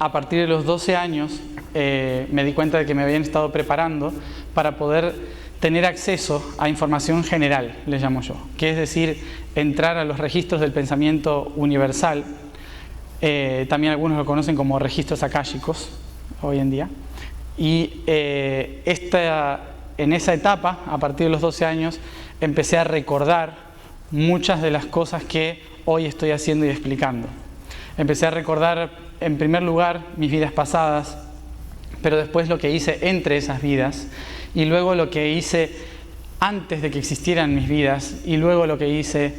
a partir de los 12 años me di cuenta de que me habían estado preparando para poder tener acceso a información general, le llamo yo, que es decir, entrar a los registros del pensamiento universal. También algunos lo conocen como registros akáshicos hoy en día. Y en esa etapa, a partir de los 12 años, empecé a recordar muchas de las cosas que hoy estoy haciendo y explicando. Empecé a recordar, en primer lugar, mis vidas pasadas, pero después lo que hice entre esas vidas, y luego lo que hice antes de que existieran mis vidas, y luego lo que hice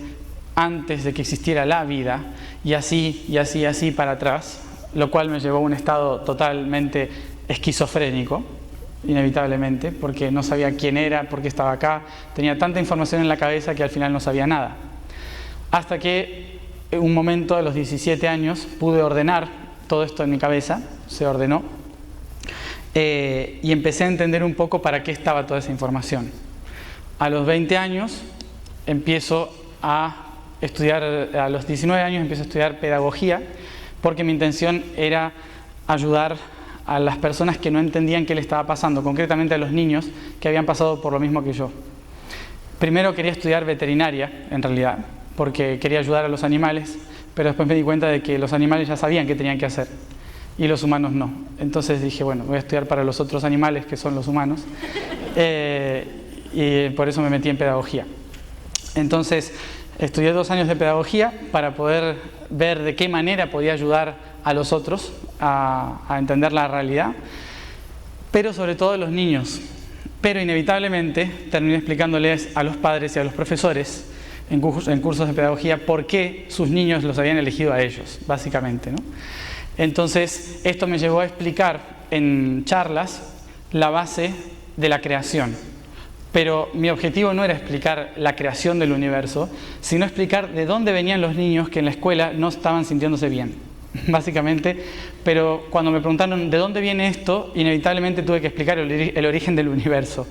antes de que existiera la vida, y así, y así, y así para atrás, lo cual me llevó a un estado totalmente esquizofrénico, inevitablemente, porque no sabía quién era, por qué estaba acá, tenía tanta información en la cabeza que al final no sabía nada. Hasta que en un momento, a los 17 años, pude ordenar todo esto en mi cabeza, se ordenó, y empecé a entender un poco para qué estaba toda esa información. A los 20 años empiezo a estudiar, a los 19 años empiezo a estudiar pedagogía, porque mi intención era ayudar a las personas que no entendían qué le estaba pasando, concretamente a los niños que habían pasado por lo mismo que yo. Primero quería estudiar veterinaria, en realidad, porque quería ayudar a los animales, pero después me di cuenta de que los animales ya sabían qué tenían que hacer y los humanos no. Entonces dije, bueno, voy a estudiar para los otros animales, que son los humanos, y por eso me metí en pedagogía. Entonces estudié 2 años de pedagogía para poder ver de qué manera podía ayudar a los otros a entender la realidad, pero sobre todo a los niños. Pero inevitablemente terminé explicándoles a los padres y a los profesores en cursos de pedagogía por qué sus niños los habían elegido a ellos, básicamente, ¿no? Entonces esto me llevó a explicar en charlas la base de la creación. Pero mi objetivo no era explicar la creación del universo, sino explicar de dónde venían los niños que en la escuela no estaban sintiéndose bien, básicamente. Pero cuando me preguntaron de dónde viene esto, inevitablemente tuve que explicar el origen del universo.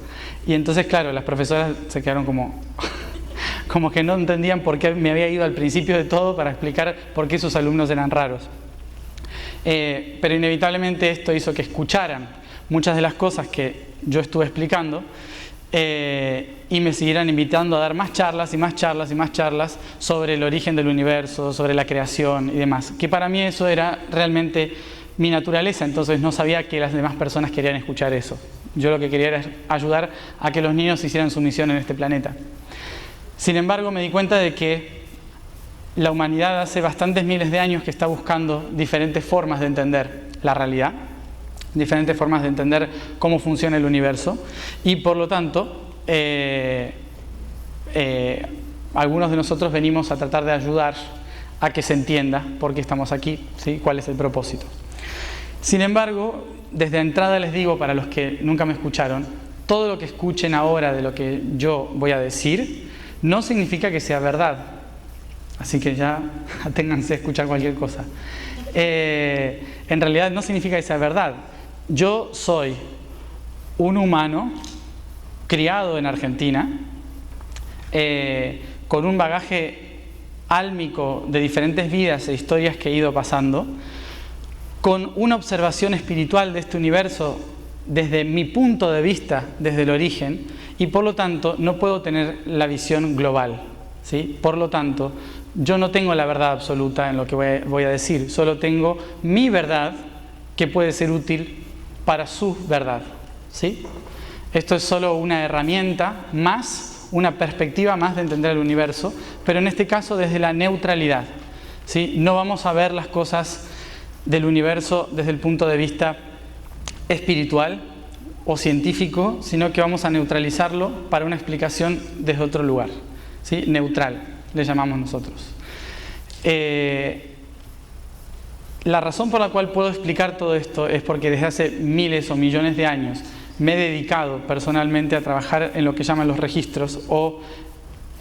Y entonces, claro, las profesoras se quedaron como que no entendían por qué me había ido al principio de todo para explicar por qué sus alumnos eran raros. Pero inevitablemente esto hizo que escucharan muchas de las cosas que yo estuve explicando, y me siguieran invitando a dar más charlas y más charlas y más charlas sobre el origen del universo, sobre la creación y demás, que para mí eso era realmente mi naturaleza. Entonces no sabía que las demás personas querían escuchar eso. Yo lo que quería era ayudar a que los niños hicieran su misión en este planeta. Sin embargo, me di cuenta de que la humanidad hace bastantes miles de años que está buscando diferentes formas de entender la realidad, diferentes formas de entender cómo funciona el universo, y por lo tanto algunos de nosotros venimos a tratar de ayudar a que se entienda por qué estamos aquí, ¿sí? Cuál es el propósito. Sin embargo, desde entrada les digo, para los que nunca me escucharon, todo lo que escuchen ahora de lo que yo voy a decir no significa que sea verdad, así que ya aténganse a escuchar cualquier cosa. En realidad no significa que sea verdad. Yo soy un humano criado en Argentina, con un bagaje álmico de diferentes vidas e historias que he ido pasando, con una observación espiritual de este universo desde mi punto de vista, desde el origen, y por lo tanto no puedo tener la visión global, ¿sí? Por lo tanto, yo no tengo la verdad absoluta en lo que voy a decir, solo tengo mi verdad que puede ser útil para su verdad, ¿sí? Esto es solo una herramienta más, una perspectiva más de entender el universo, pero en este caso desde la neutralidad, ¿sí? No vamos a ver las cosas del universo desde el punto de vista espiritual o científico, sino que vamos a neutralizarlo para una explicación desde otro lugar, ¿sí? Neutral, le llamamos nosotros. La razón por la cual puedo explicar todo esto es porque desde hace miles o millones de años me he dedicado personalmente a trabajar en lo que llaman los registros, o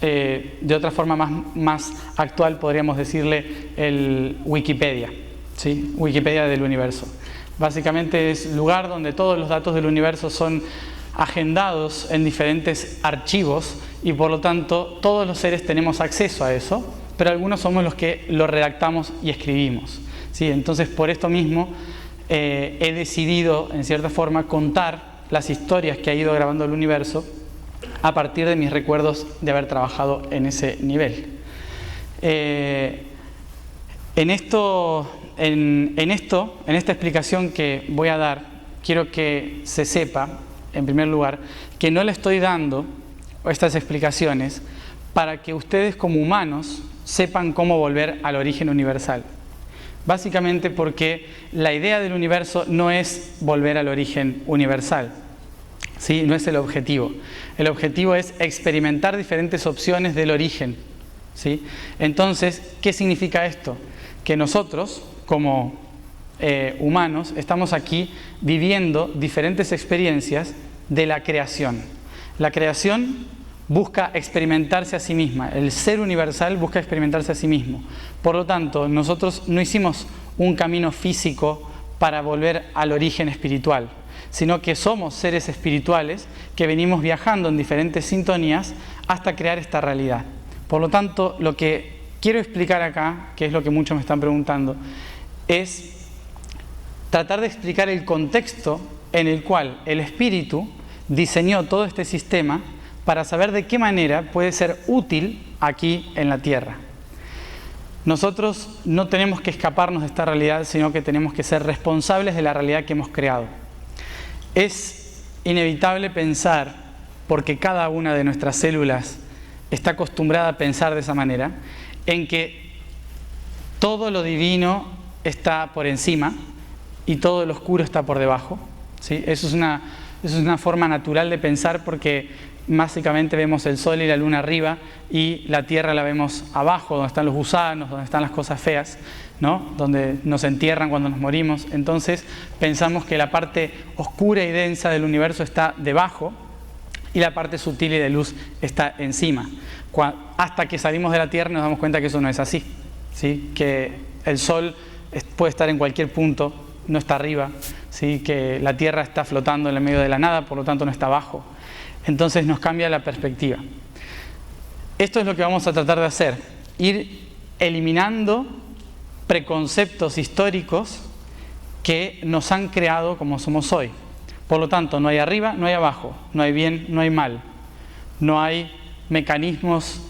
de otra forma más actual podríamos decirle el Wikipedia, ¿sí? Wikipedia del universo. Básicamente es el lugar donde todos los datos del universo son agendados en diferentes archivos, y por lo tanto todos los seres tenemos acceso a eso, pero algunos somos los que lo redactamos y escribimos, ¿sí? Entonces por esto mismo he decidido, en cierta forma, contar las historias que ha ido grabando el universo a partir de mis recuerdos de haber trabajado en ese nivel. En esta explicación que voy a dar, quiero que se sepa, en primer lugar, que no le estoy dando estas explicaciones para que ustedes como humanos sepan cómo volver al origen universal. Básicamente porque la idea del universo no es volver al origen universal, ¿sí? No es el objetivo. El objetivo es experimentar diferentes opciones del origen, ¿sí? Entonces, ¿qué significa esto? Que nosotros, como humanos, estamos aquí viviendo diferentes experiencias de la creación. La creación busca experimentarse a sí misma. El ser universal busca experimentarse a sí mismo. Por lo tanto, nosotros no hicimos un camino físico para volver al origen espiritual, sino que somos seres espirituales que venimos viajando en diferentes sintonías hasta crear esta realidad. Por lo tanto, lo que quiero explicar acá, que es lo que muchos me están preguntando, es tratar de explicar el contexto en el cual el espíritu diseñó todo este sistema para saber de qué manera puede ser útil aquí en la Tierra. Nosotros no tenemos que escaparnos de esta realidad, sino que tenemos que ser responsables de la realidad que hemos creado. Es inevitable pensar, porque cada una de nuestras células está acostumbrada a pensar de esa manera, en que todo lo divino está por encima y todo lo oscuro está por debajo, ¿sí? Eso es una forma natural de pensar, porque básicamente vemos el sol y la luna arriba y la tierra la vemos abajo, donde están los gusanos, donde están las cosas feas, ¿no? Donde nos entierran cuando nos morimos. Entonces pensamos que la parte oscura y densa del universo está debajo y la parte sutil y de luz está encima. Hasta que salimos de la tierra nos damos cuenta que eso no es así, ¿sí? Que el sol puede estar en cualquier punto, no está arriba, ¿sí? Que la tierra está flotando en el medio de la nada, por lo tanto no está abajo. Entonces nos cambia la perspectiva. Esto es lo que vamos a tratar de hacer, ir eliminando preconceptos históricos que nos han creado como somos hoy. Por lo tanto, no hay arriba, no hay abajo, no hay bien, no hay mal, no hay mecanismos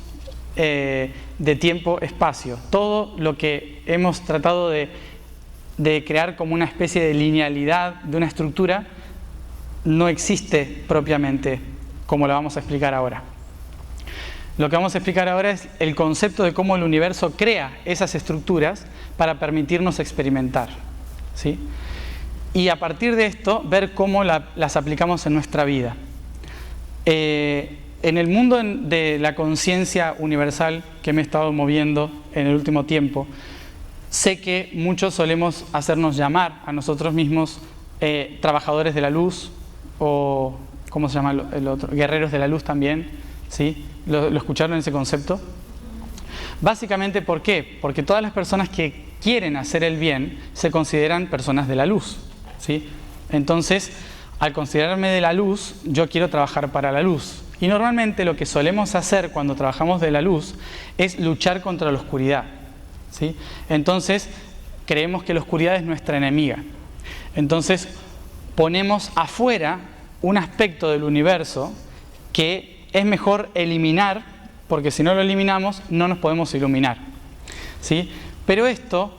de tiempo, espacio. Todo lo que hemos tratado de crear como una especie de linealidad de una estructura no existe propiamente, como lo vamos a explicar ahora. Lo que vamos a explicar ahora es el concepto de cómo el universo crea esas estructuras para permitirnos experimentar, ¿sí? Y a partir de esto, ver cómo las aplicamos en nuestra vida. En el mundo de la conciencia universal que me he estado moviendo en el último tiempo, sé que muchos solemos hacernos llamar a nosotros mismos trabajadores de la luz, o ¿cómo se llama el otro? Guerreros de la luz también, ¿sí? ¿Lo escucharon ese concepto? Básicamente, ¿por qué? Porque todas las personas que quieren hacer el bien se consideran personas de la luz, ¿sí? Entonces, al considerarme de la luz, yo quiero trabajar para la luz. Y normalmente lo que solemos hacer cuando trabajamos de la luz es luchar contra la oscuridad, ¿sí? Entonces, creemos que la oscuridad es nuestra enemiga. Entonces, ponemos afuera un aspecto del universo que es mejor eliminar, porque si no lo eliminamos no nos podemos iluminar, ¿sí? Pero esto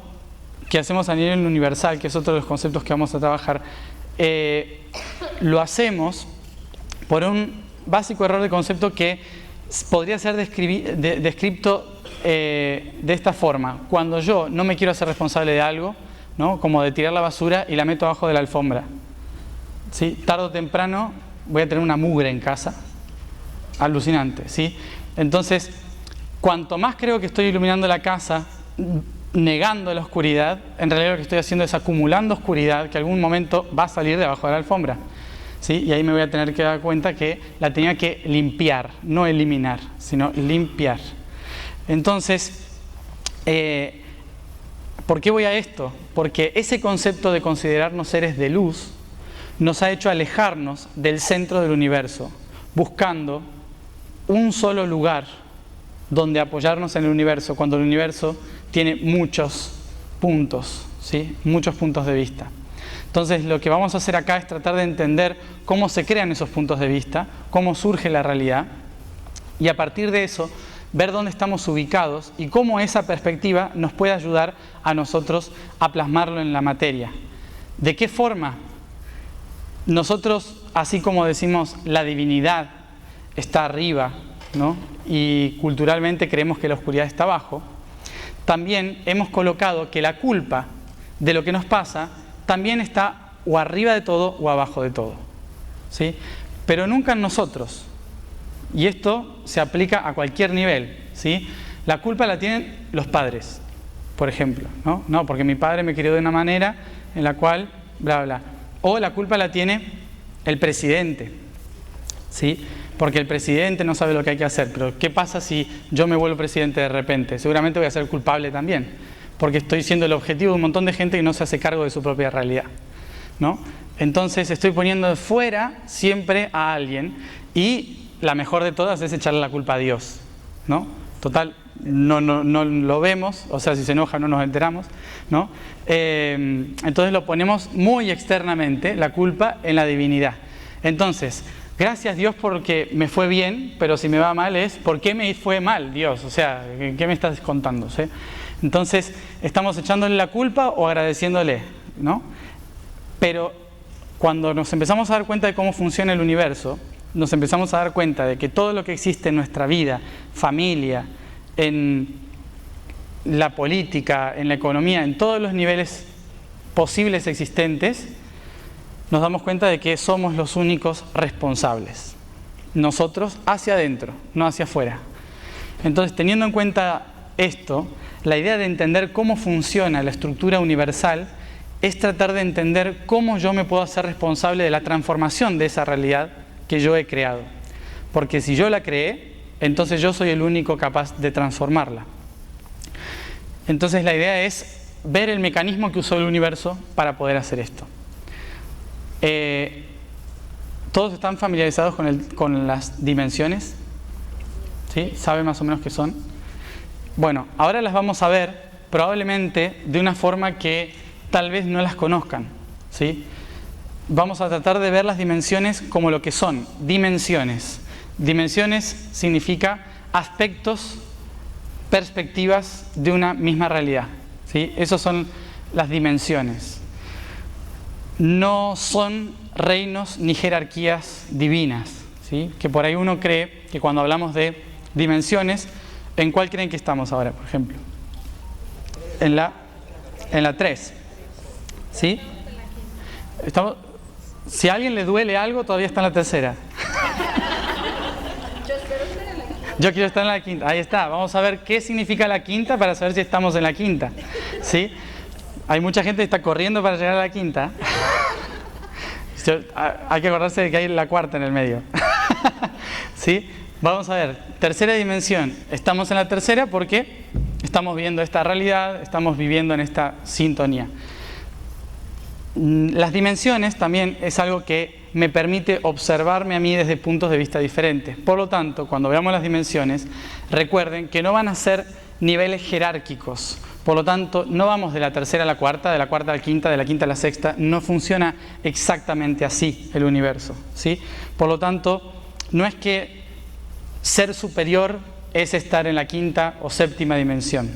que hacemos a nivel universal, que es otro de los conceptos que vamos a trabajar, lo hacemos por un básico error de concepto que podría ser descrito de esta forma. Cuando yo no me quiero hacer responsable de algo, ¿no? Como de tirar la basura y la meto abajo de la alfombra, ¿sí? Tarde o temprano voy a tener una mugre en casa, alucinante, ¿sí? Entonces, cuanto más creo que estoy iluminando la casa, negando la oscuridad, en realidad lo que estoy haciendo es acumulando oscuridad que algún momento va a salir debajo de la alfombra, ¿sí? Y ahí me voy a tener que dar cuenta que la tenía que limpiar, no eliminar, sino limpiar. Entonces, ¿por qué voy a esto? Porque ese concepto de considerarnos seres de luz nos ha hecho alejarnos del centro del universo, buscando un solo lugar donde apoyarnos en el universo, cuando el universo tiene muchos puntos, ¿sí? Muchos puntos de vista. Entonces lo que vamos a hacer acá es tratar de entender cómo se crean esos puntos de vista, cómo surge la realidad, y a partir de eso ver dónde estamos ubicados y cómo esa perspectiva nos puede ayudar a nosotros a plasmarlo en la materia. ¿De qué forma? Nosotros, así como decimos la divinidad está arriba, ¿no? Y culturalmente creemos que la oscuridad está abajo, también hemos colocado que la culpa de lo que nos pasa también está o arriba de todo o abajo de todo, ¿sí? Pero nunca en nosotros. Y esto se aplica a cualquier nivel, ¿sí? La culpa la tienen los padres, por ejemplo, ¿no? No, porque mi padre me crió de una manera en la cual, bla, bla. O la culpa la tiene el presidente, ¿sí? Porque el presidente no sabe lo que hay que hacer. Pero ¿qué pasa si yo me vuelvo presidente de repente? Seguramente voy a ser culpable también, porque estoy siendo el objetivo de un montón de gente que no se hace cargo de su propia realidad, ¿no? Entonces estoy poniendo de fuera siempre a alguien, y la mejor de todas es echarle la culpa a Dios, ¿no? Total, no lo vemos, o sea, si se enoja no nos enteramos, ¿no? Entonces lo ponemos muy externamente, la culpa, en la divinidad. Entonces, gracias Dios porque me fue bien, pero si me va mal es ¿por qué me fue mal, Dios? O sea, ¿qué me estás contando? ¿Sí? Entonces, ¿estamos echándole la culpa o agradeciéndole, ¿no? Pero cuando nos empezamos a dar cuenta de cómo funciona el universo, nos empezamos a dar cuenta de que todo lo que existe en nuestra vida, familia, en la política, en la economía, en todos los niveles posibles existentes, nos damos cuenta de que somos los únicos responsables. Nosotros hacia adentro, no hacia afuera. Entonces, teniendo en cuenta esto, la idea de entender cómo funciona la estructura universal es tratar de entender cómo yo me puedo hacer responsable de la transformación de esa realidad que yo he creado. Porque si yo la creé, entonces yo soy el único capaz de transformarla. Entonces la idea es ver el mecanismo que usó el universo para poder hacer esto. ¿Todos están familiarizados con las dimensiones? ¿Sí? ¿Saben más o menos qué son? Bueno, ahora las vamos a ver probablemente de una forma que tal vez no las conozcan, ¿sí? Vamos a tratar de ver las dimensiones como lo que son, dimensiones. Dimensiones significa aspectos, perspectivas de una misma realidad, ¿sí? Esas son las dimensiones. No son reinos ni jerarquías divinas, ¿sí? Que por ahí uno cree que cuando hablamos de dimensiones, ¿en cuál creen que estamos ahora, por ejemplo? En la 3, ¿sí? Estamos... Si a alguien le duele algo, todavía está en la tercera. Yo quiero estar en la quinta. Ahí está. Vamos a ver qué significa la quinta para saber si estamos en la quinta, ¿sí? Hay mucha gente que está corriendo para llegar a la quinta. Hay que acordarse de que hay la cuarta en el medio. ¿Sí? Vamos a ver. Tercera dimensión. Estamos en la tercera porque estamos viendo esta realidad, estamos viviendo en esta sintonía. Las dimensiones también es algo que me permite observarme a mí desde puntos de vista diferentes. Por lo tanto, cuando veamos las dimensiones, recuerden que no van a ser niveles jerárquicos. Por lo tanto, no vamos de la tercera a la cuarta, de la cuarta a la quinta, de la quinta a la sexta. No funciona exactamente así el universo, ¿sí? Por lo tanto, no es que ser superior es estar en la quinta o séptima dimensión,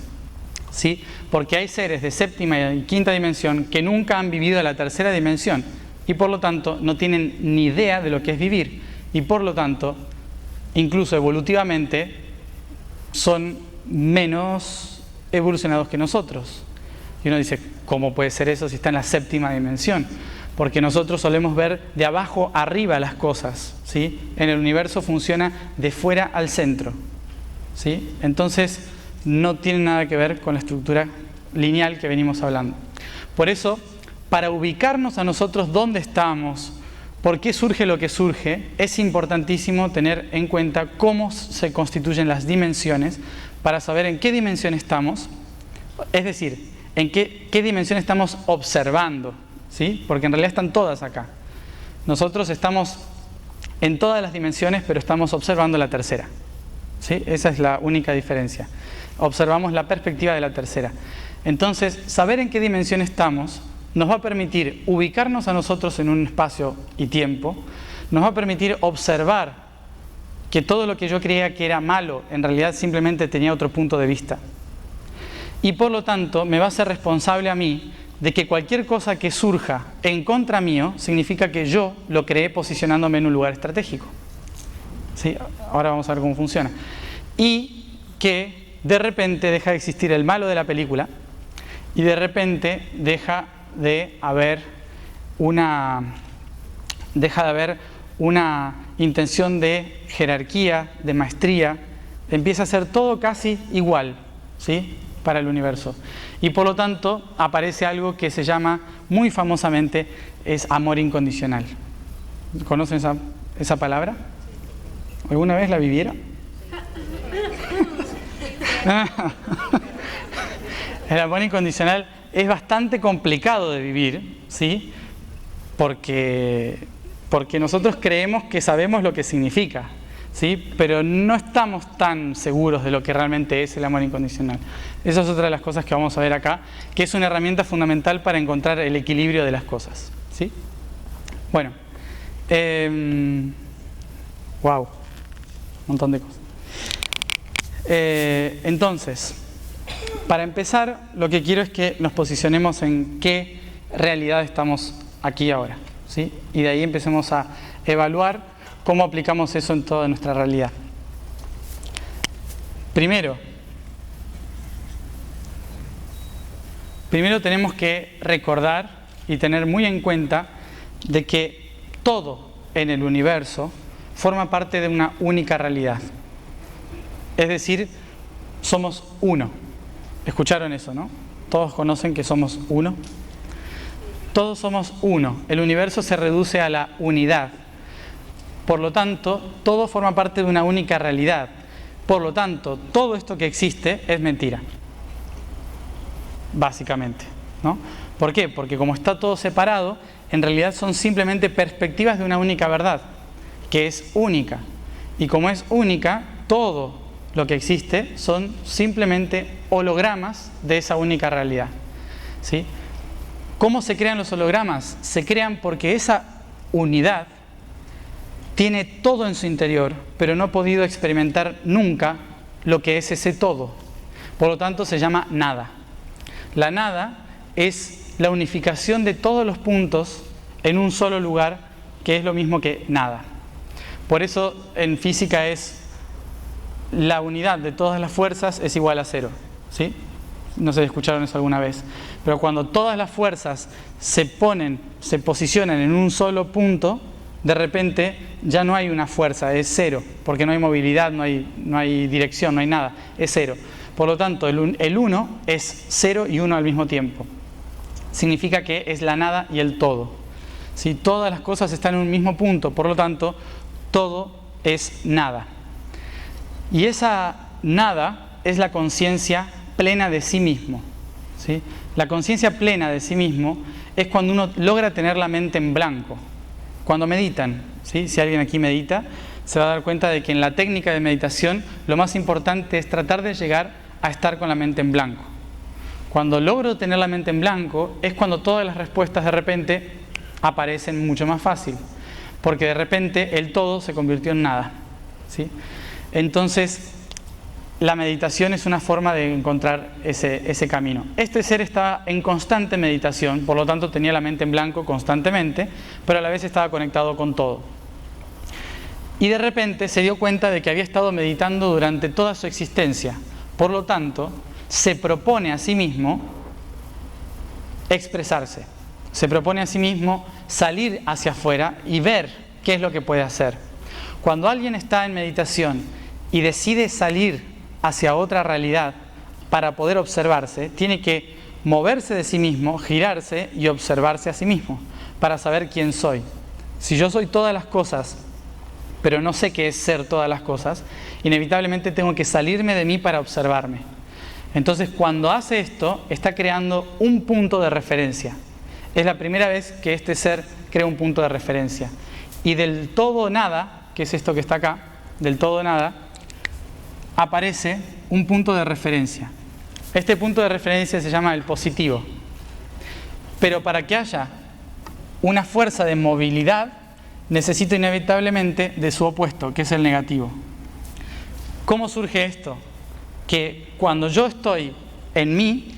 ¿sí? Porque hay seres de séptima y quinta dimensión que nunca han vivido la tercera dimensión y por lo tanto no tienen ni idea de lo que es vivir y por lo tanto, incluso evolutivamente, son menos evolucionados que nosotros. Y uno dice, ¿cómo puede ser eso si está en la séptima dimensión? Porque nosotros solemos ver de abajo arriba las cosas, ¿sí? En el universo funciona de fuera al centro, ¿sí? Entonces no tiene nada que ver con la estructura lineal que venimos hablando. Por eso, para ubicarnos a nosotros dónde estamos, por qué surge lo que surge, es importantísimo tener en cuenta cómo se constituyen las dimensiones para saber en qué dimensión estamos, es decir, en qué dimensión estamos observando, ¿sí? Porque en realidad están todas acá. Nosotros estamos en todas las dimensiones, pero estamos observando la tercera, ¿sí? Esa es la única diferencia. Observamos la perspectiva de la tercera. Entonces, saber en qué dimensión estamos nos va a permitir ubicarnos a nosotros en un espacio y tiempo, nos va a permitir observar que todo lo que yo creía que era malo, en realidad simplemente tenía otro punto de vista. Y por lo tanto, me va a ser responsable a mí de que cualquier cosa que surja en contra mío, significa que yo lo creé posicionándome en un lugar estratégico. ¿Sí? Ahora vamos a ver cómo funciona. Y que de repente deja de existir el malo de la película y de repente deja de haber una intención de jerarquía, de maestría. Empieza a ser todo casi igual, ¿sí?, para el universo. Y por lo tanto aparece algo que se llama muy famosamente es amor incondicional. ¿Conocen esa palabra? ¿Alguna vez la vivieron? El amor incondicional es bastante complicado de vivir, ¿sí? Porque nosotros creemos que sabemos lo que significa, ¿sí? Pero no estamos tan seguros de lo que realmente es el amor incondicional. Esa es otra de las cosas que vamos a ver acá, que es una herramienta fundamental para encontrar el equilibrio de las cosas, ¿sí? Bueno, wow, un montón de cosas. Entonces, para empezar, lo que quiero es que nos posicionemos en qué realidad estamos aquí ahora, ¿sí? Y de ahí empecemos a evaluar cómo aplicamos eso en toda nuestra realidad. Primero tenemos que recordar y tener muy en cuenta de que todo en el universo forma parte de una única realidad. Es decir, somos uno. ¿Escucharon eso, no? ¿Todos conocen que somos uno? Todos somos uno. El universo se reduce a la unidad. Por lo tanto, todo forma parte de una única realidad. Por lo tanto, todo esto que existe es mentira. Básicamente, ¿no? ¿Por qué? Porque como está todo separado, en realidad son simplemente perspectivas de una única verdad, que es única. Y como es única, todo lo que existe son simplemente hologramas de esa única realidad, ¿sí? ¿Cómo se crean los hologramas? Se crean porque esa unidad tiene todo en su interior, pero no ha podido experimentar nunca lo que es ese todo. Por lo tanto, se llama nada. La nada es la unificación de todos los puntos en un solo lugar, que es lo mismo que nada. Por eso, en física es la unidad de todas las fuerzas es igual a cero, ¿sí? No sé si escucharon eso alguna vez. Pero cuando todas las fuerzas se posicionan en un solo punto, de repente ya no hay una fuerza, es cero, porque no hay movilidad, no hay dirección, no hay nada, es cero. Por lo tanto, el uno es cero y uno al mismo tiempo. Significa que es la nada y el todo. ¿Sí? Todas las cosas están en un mismo punto, por lo tanto, todo es nada. Y esa nada es la conciencia plena de sí mismo, ¿sí? La conciencia plena de sí mismo es cuando uno logra tener la mente en blanco. Cuando meditan, ¿sí? Si alguien aquí medita, se va a dar cuenta de que en la técnica de meditación lo más importante es tratar de llegar a estar con la mente en blanco. Cuando logro tener la mente en blanco es cuando todas las respuestas de repente aparecen mucho más fácil, porque de repente el todo se convirtió en nada, ¿sí? Entonces, la meditación es una forma de encontrar ese camino. Este ser estaba en constante meditación, por lo tanto tenía la mente en blanco constantemente, pero a la vez estaba conectado con todo. Y de repente se dio cuenta de que había estado meditando durante toda su existencia. Por lo tanto, se propone a sí mismo expresarse. Se propone a sí mismo salir hacia afuera y ver qué es lo que puede hacer. Cuando alguien está en meditación y decide salir hacia otra realidad para poder observarse, tiene que moverse de sí mismo, girarse y observarse a sí mismo para saber quién soy. Si yo soy todas las cosas, pero no sé qué es ser todas las cosas, inevitablemente tengo que salirme de mí para observarme. Entonces, cuando hace esto, está creando un punto de referencia. Es la primera vez que este ser crea un punto de referencia. Y del todo nada, que es esto que está acá, del todo nada, aparece un punto de referencia. Este punto de referencia se llama el positivo. Pero para que haya una fuerza de movilidad, necesito inevitablemente de su opuesto, que es el negativo. ¿Cómo surge esto? Que cuando yo estoy en mí,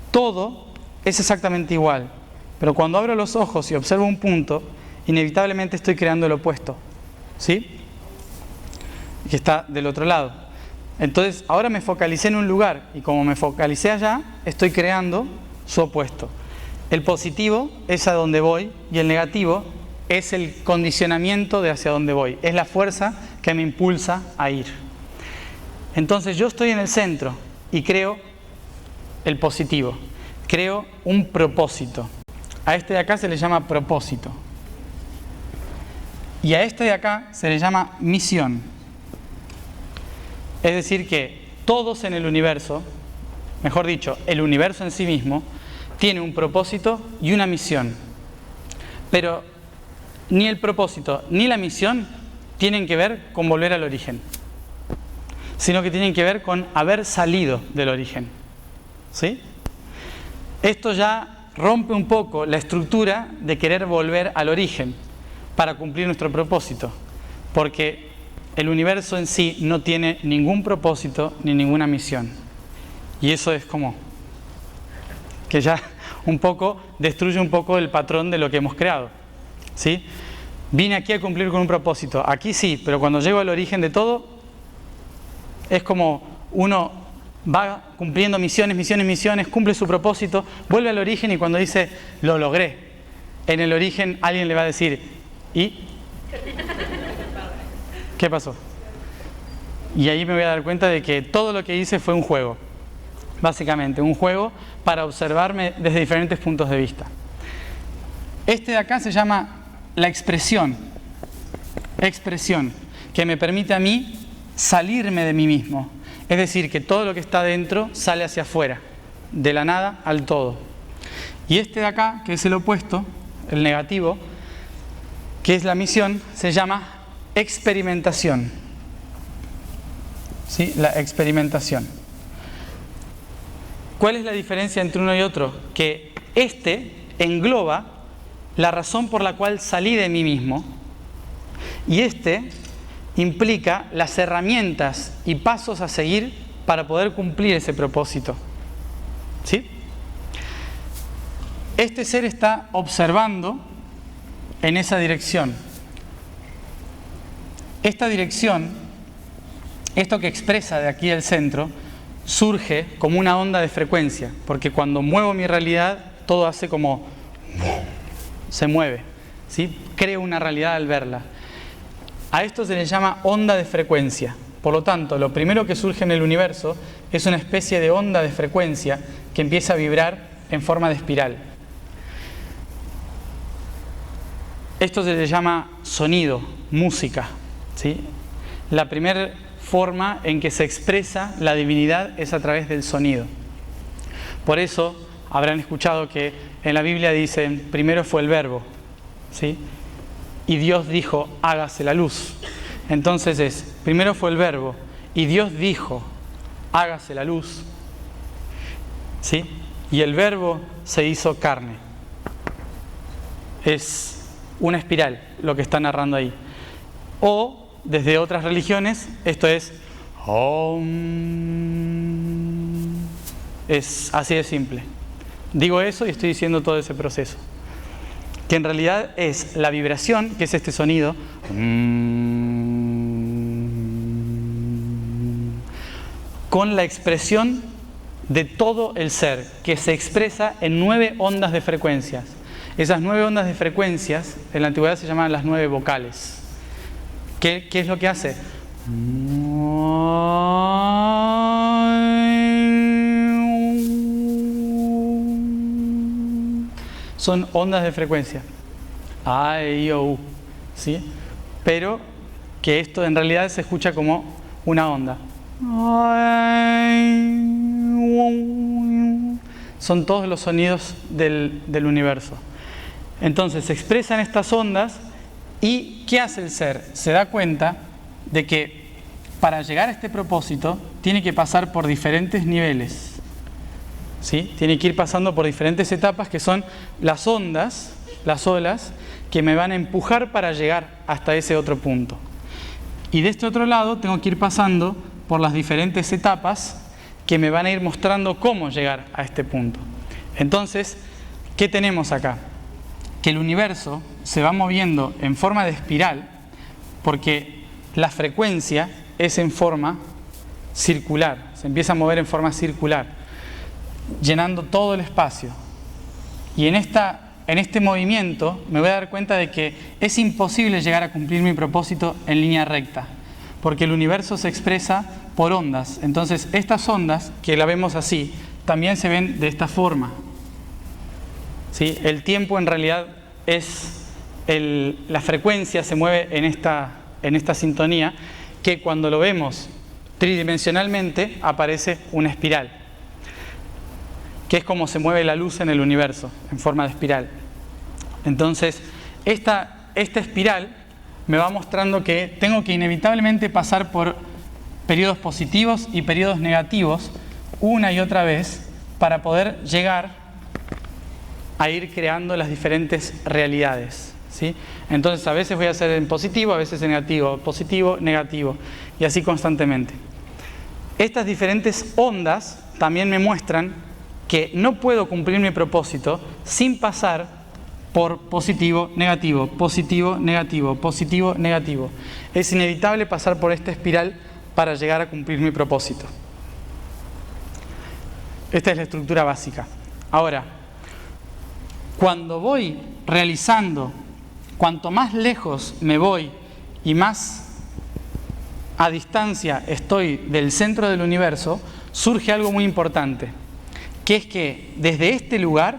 todo es exactamente igual. Pero cuando abro los ojos y observo un punto, inevitablemente estoy creando el opuesto. ¿Sí? Que está del otro lado. Entonces, ahora me focalicé en un lugar y como me focalicé allá, estoy creando su opuesto. El positivo es a donde voy y el negativo es el condicionamiento de hacia dónde voy. Es la fuerza que me impulsa a ir. Entonces, yo estoy en el centro y creo el positivo. Creo un propósito. A este de acá se le llama propósito. Y a este de acá se le llama misión. Es decir que todos en el universo, mejor dicho, el universo en sí mismo, tiene un propósito y una misión. Pero ni el propósito ni la misión tienen que ver con volver al origen, sino que tienen que ver con haber salido del origen. ¿Sí? Esto ya rompe un poco la estructura de querer volver al origen para cumplir nuestro propósito, porque el universo en sí no tiene ningún propósito ni ninguna misión. Y eso es como que ya un poco destruye un poco el patrón de lo que hemos creado. ¿Sí? Vine aquí a cumplir con un propósito. Aquí sí, pero cuando llego al origen de todo, es como uno va cumpliendo misiones, cumple su propósito, vuelve al origen y cuando dice, lo logré, en el origen alguien le va a decir, ¿y? ¿Qué pasó? Y ahí me voy a dar cuenta de que todo lo que hice fue un juego. Básicamente, un juego para observarme desde diferentes puntos de vista. Este de acá se llama la expresión, que me permite a mí salirme de mí mismo. Es decir, que todo lo que está dentro sale hacia afuera, de la nada al todo. Y este de acá, que es el opuesto, el negativo, que es la misión, se llama experimentación. ¿Sí? La experimentación. ¿Cuál es la diferencia entre uno y otro? Que este engloba la razón por la cual salí de mí mismo y este implica las herramientas y pasos a seguir para poder cumplir ese propósito. ¿Sí? Este ser está observando en esa dirección. Esta dirección, esto que expresa de aquí el centro, surge como una onda de frecuencia, porque cuando muevo mi realidad, todo hace como se mueve, ¿sí? Creo una realidad al verla. A esto se le llama onda de frecuencia. Por lo tanto, lo primero que surge en el universo es una especie de onda de frecuencia que empieza a vibrar en forma de espiral. Esto se le llama sonido, música, ¿sí? La primera forma en que se expresa la divinidad es a través del sonido. Por eso habrán escuchado que en la Biblia dicen, primero fue el verbo, ¿sí? Y Dios dijo, hágase la luz. Entonces primero fue el verbo y Dios dijo, hágase la luz, ¿sí? Y el verbo se hizo carne. Es una espiral lo que está narrando ahí. O, desde otras religiones, esto es Om. Es así de simple. Digo eso y estoy diciendo todo ese proceso. Que en realidad es la vibración, que es este sonido, con la expresión de todo el ser, que se expresa en 9 ondas de frecuencias. Esas 9 ondas de frecuencias, en la antigüedad se llamaban las 9 vocales. ¿Qué es lo que hace? Son ondas de frecuencia. A, E, I, O, U. ¿Sí? Pero que esto en realidad se escucha como una onda. Son todos los sonidos del universo. Entonces se expresan estas ondas y ¿qué hace el ser? Se da cuenta de que para llegar a este propósito tiene que pasar por diferentes niveles. ¿sí? Tiene que ir pasando por diferentes etapas que son las ondas, las olas, que me van a empujar para llegar hasta ese otro punto. Y de este otro lado tengo que ir pasando por las diferentes etapas que me van a ir mostrando cómo llegar a este punto. Entonces, ¿qué tenemos acá? Que el universo se va moviendo en forma de espiral porque la frecuencia es en forma circular, se empieza a mover en forma circular, llenando todo el espacio. Y en este movimiento me voy a dar cuenta de que es imposible llegar a cumplir mi propósito en línea recta, porque el universo se expresa por ondas. Entonces, estas ondas, que la vemos así, también se ven de esta forma. ¿Sí? El tiempo en realidad es la frecuencia se mueve en esta sintonía, que cuando lo vemos tridimensionalmente aparece una espiral, que es como se mueve la luz en el universo, en forma de espiral. Entonces, esta espiral me va mostrando que tengo que inevitablemente pasar por periodos positivos y periodos negativos una y otra vez para poder llegar a ir creando las diferentes realidades, ¿sí? Entonces, a veces voy a hacer en positivo, a veces en negativo, positivo, negativo, y así constantemente. Estas diferentes ondas también me muestran que no puedo cumplir mi propósito sin pasar por positivo, negativo, positivo, negativo, positivo, negativo. Es inevitable pasar por esta espiral para llegar a cumplir mi propósito. Esta es la estructura básica. Ahora, cuando voy realizando, cuanto más lejos me voy y más a distancia estoy del centro del universo, surge algo muy importante, que es que desde este lugar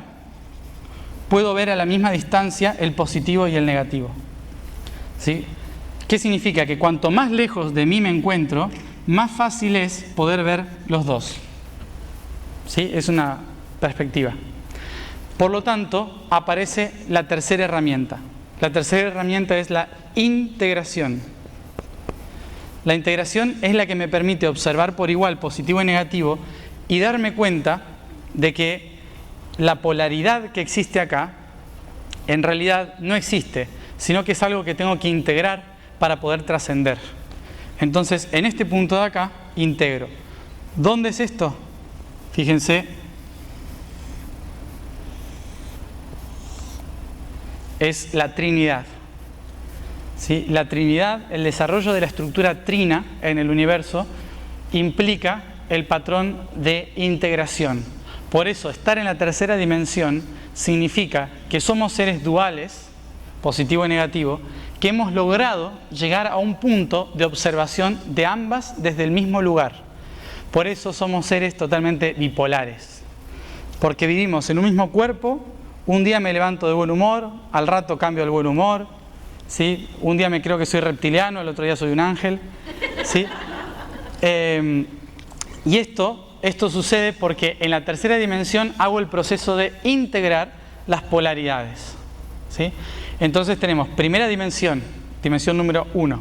puedo ver a la misma distancia el positivo y el negativo. ¿Sí? ¿Qué significa? Que cuanto más lejos de mí me encuentro, más fácil es poder ver los dos. ¿Sí? Es una perspectiva. Por lo tanto, aparece la tercera herramienta. La tercera herramienta es la integración. La integración es la que me permite observar por igual positivo y negativo y darme cuenta de que la polaridad que existe acá en realidad no existe, sino que es algo que tengo que integrar para poder trascender. Entonces, en este punto de acá, integro. ¿Dónde es esto? Fíjense, es la Trinidad. ¿Sí? La Trinidad, el desarrollo de la estructura trina en el universo, implica el patrón de integración. Por eso, estar en la tercera dimensión significa que somos seres duales, positivo y negativo, que hemos logrado llegar a un punto de observación de ambas desde el mismo lugar. Por eso somos seres totalmente bipolares. Porque vivimos en un mismo cuerpo, un día me levanto de buen humor, al rato cambio el buen humor, ¿sí? Un día me creo que soy reptiliano, el otro día soy un ángel, ¿sí? Y esto sucede porque en la tercera dimensión hago el proceso de integrar las polaridades, ¿sí? Entonces tenemos primera dimensión, dimensión número 1,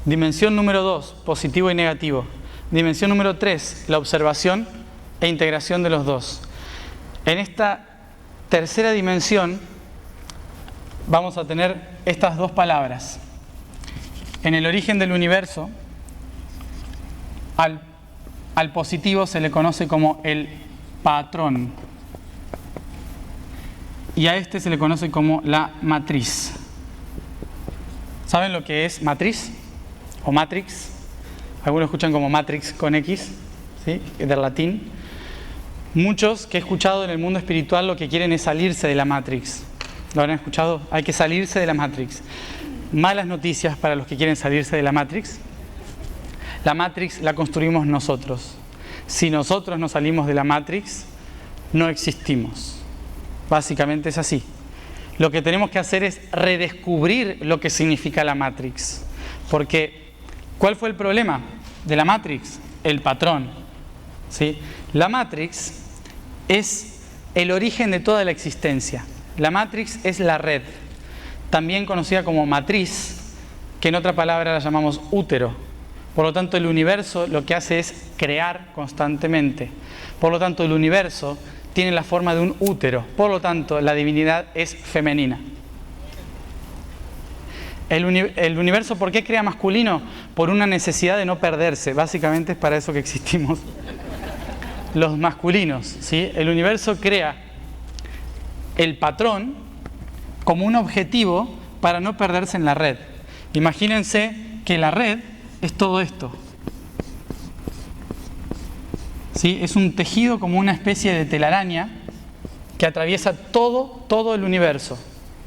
dimensión número 2, positivo y negativo, dimensión número 3, la observación e integración de los dos. En esta tercera dimensión vamos a tener estas dos palabras. En el origen del universo, al positivo se le conoce como el patrón y a este se le conoce como la matriz. ¿Saben lo que es matriz o matrix? Algunos escuchan como matrix con X, ¿sí? Del latín. Muchos que he escuchado en el mundo espiritual lo que quieren es salirse de la matrix. ¿Lo habrán escuchado? Hay que salirse de la matrix. Malas noticias para los que quieren salirse de la matrix. La matrix la construimos nosotros. Si nosotros no salimos de la matrix, no existimos. Básicamente es así. Lo que tenemos que hacer es redescubrir lo que significa la matrix. Porque, ¿cuál fue el problema de la matrix? El patrón, ¿sí? La matrix es el origen de toda la existencia. La matrix es la red, también conocida como matriz, que en otra palabra la llamamos útero. Por lo tanto, el universo lo que hace es crear constantemente. Por lo tanto, el universo tiene la forma de un útero. Por lo tanto, la divinidad es femenina. El universo, ¿por qué crea masculino? Por una necesidad de no perderse. Básicamente es para eso que existimos los masculinos, ¿sí? El universo crea el patrón como un objetivo para no perderse en la red. Imagínense que la red es todo esto, ¿sí? Es un tejido como una especie de telaraña que atraviesa todo el universo,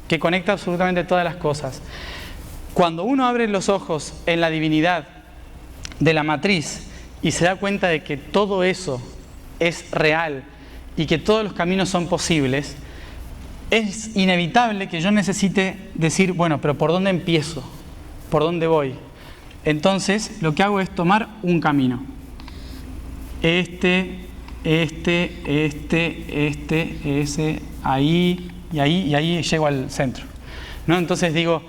que conecta absolutamente todas las cosas. Cuando uno abre los ojos en la divinidad de la matriz y se da cuenta de que todo eso es real y que todos los caminos son posibles, es inevitable que yo necesite decir, bueno, pero ¿por dónde empiezo? ¿Por dónde voy? Entonces, lo que hago es tomar un camino. Ese, ahí y ahí llego al centro, ¿no? Entonces digo,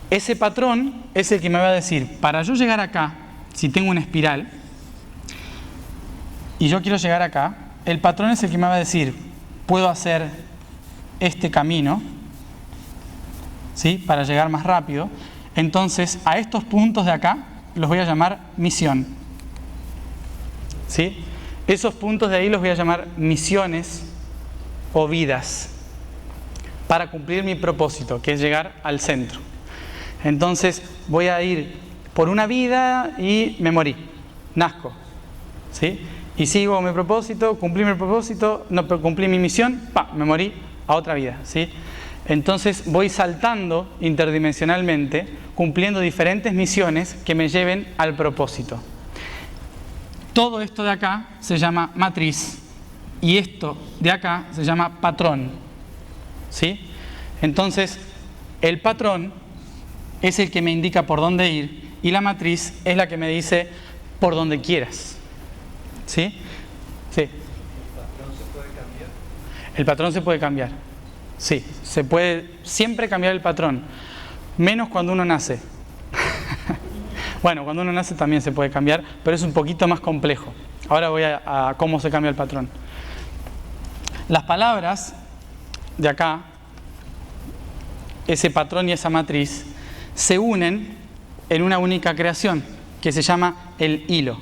ese patrón es el que me va a decir, para yo llegar acá, si tengo una espiral, y yo quiero llegar acá, el patrón es el que me va a decir, puedo hacer este camino, ¿sí? Para llegar más rápido. Entonces, a estos puntos de acá los voy a llamar misión, ¿sí? Esos puntos de ahí los voy a llamar misiones o vidas para cumplir mi propósito, que es llegar al centro. Entonces, voy a ir por una vida y me morí, nazco, ¿sí? Y sigo mi propósito, cumplí mi propósito, no, pero cumplí mi misión, me morí a otra vida, ¿sí? Entonces voy saltando interdimensionalmente, cumpliendo diferentes misiones que me lleven al propósito. Todo esto de acá se llama matriz y esto de acá se llama patrón, ¿sí? Entonces, el patrón es el que me indica por dónde ir y la matriz es la que me dice por donde quieras. ¿Sí? Sí. ¿El patrón se puede cambiar? El patrón se puede cambiar. Sí, se puede siempre cambiar el patrón, menos cuando uno nace. Bueno, cuando uno nace también se puede cambiar, pero es un poquito más complejo. Ahora voy a cómo se cambia el patrón. Las palabras de acá, ese patrón y esa matriz, se unen en una única creación que se llama el hilo.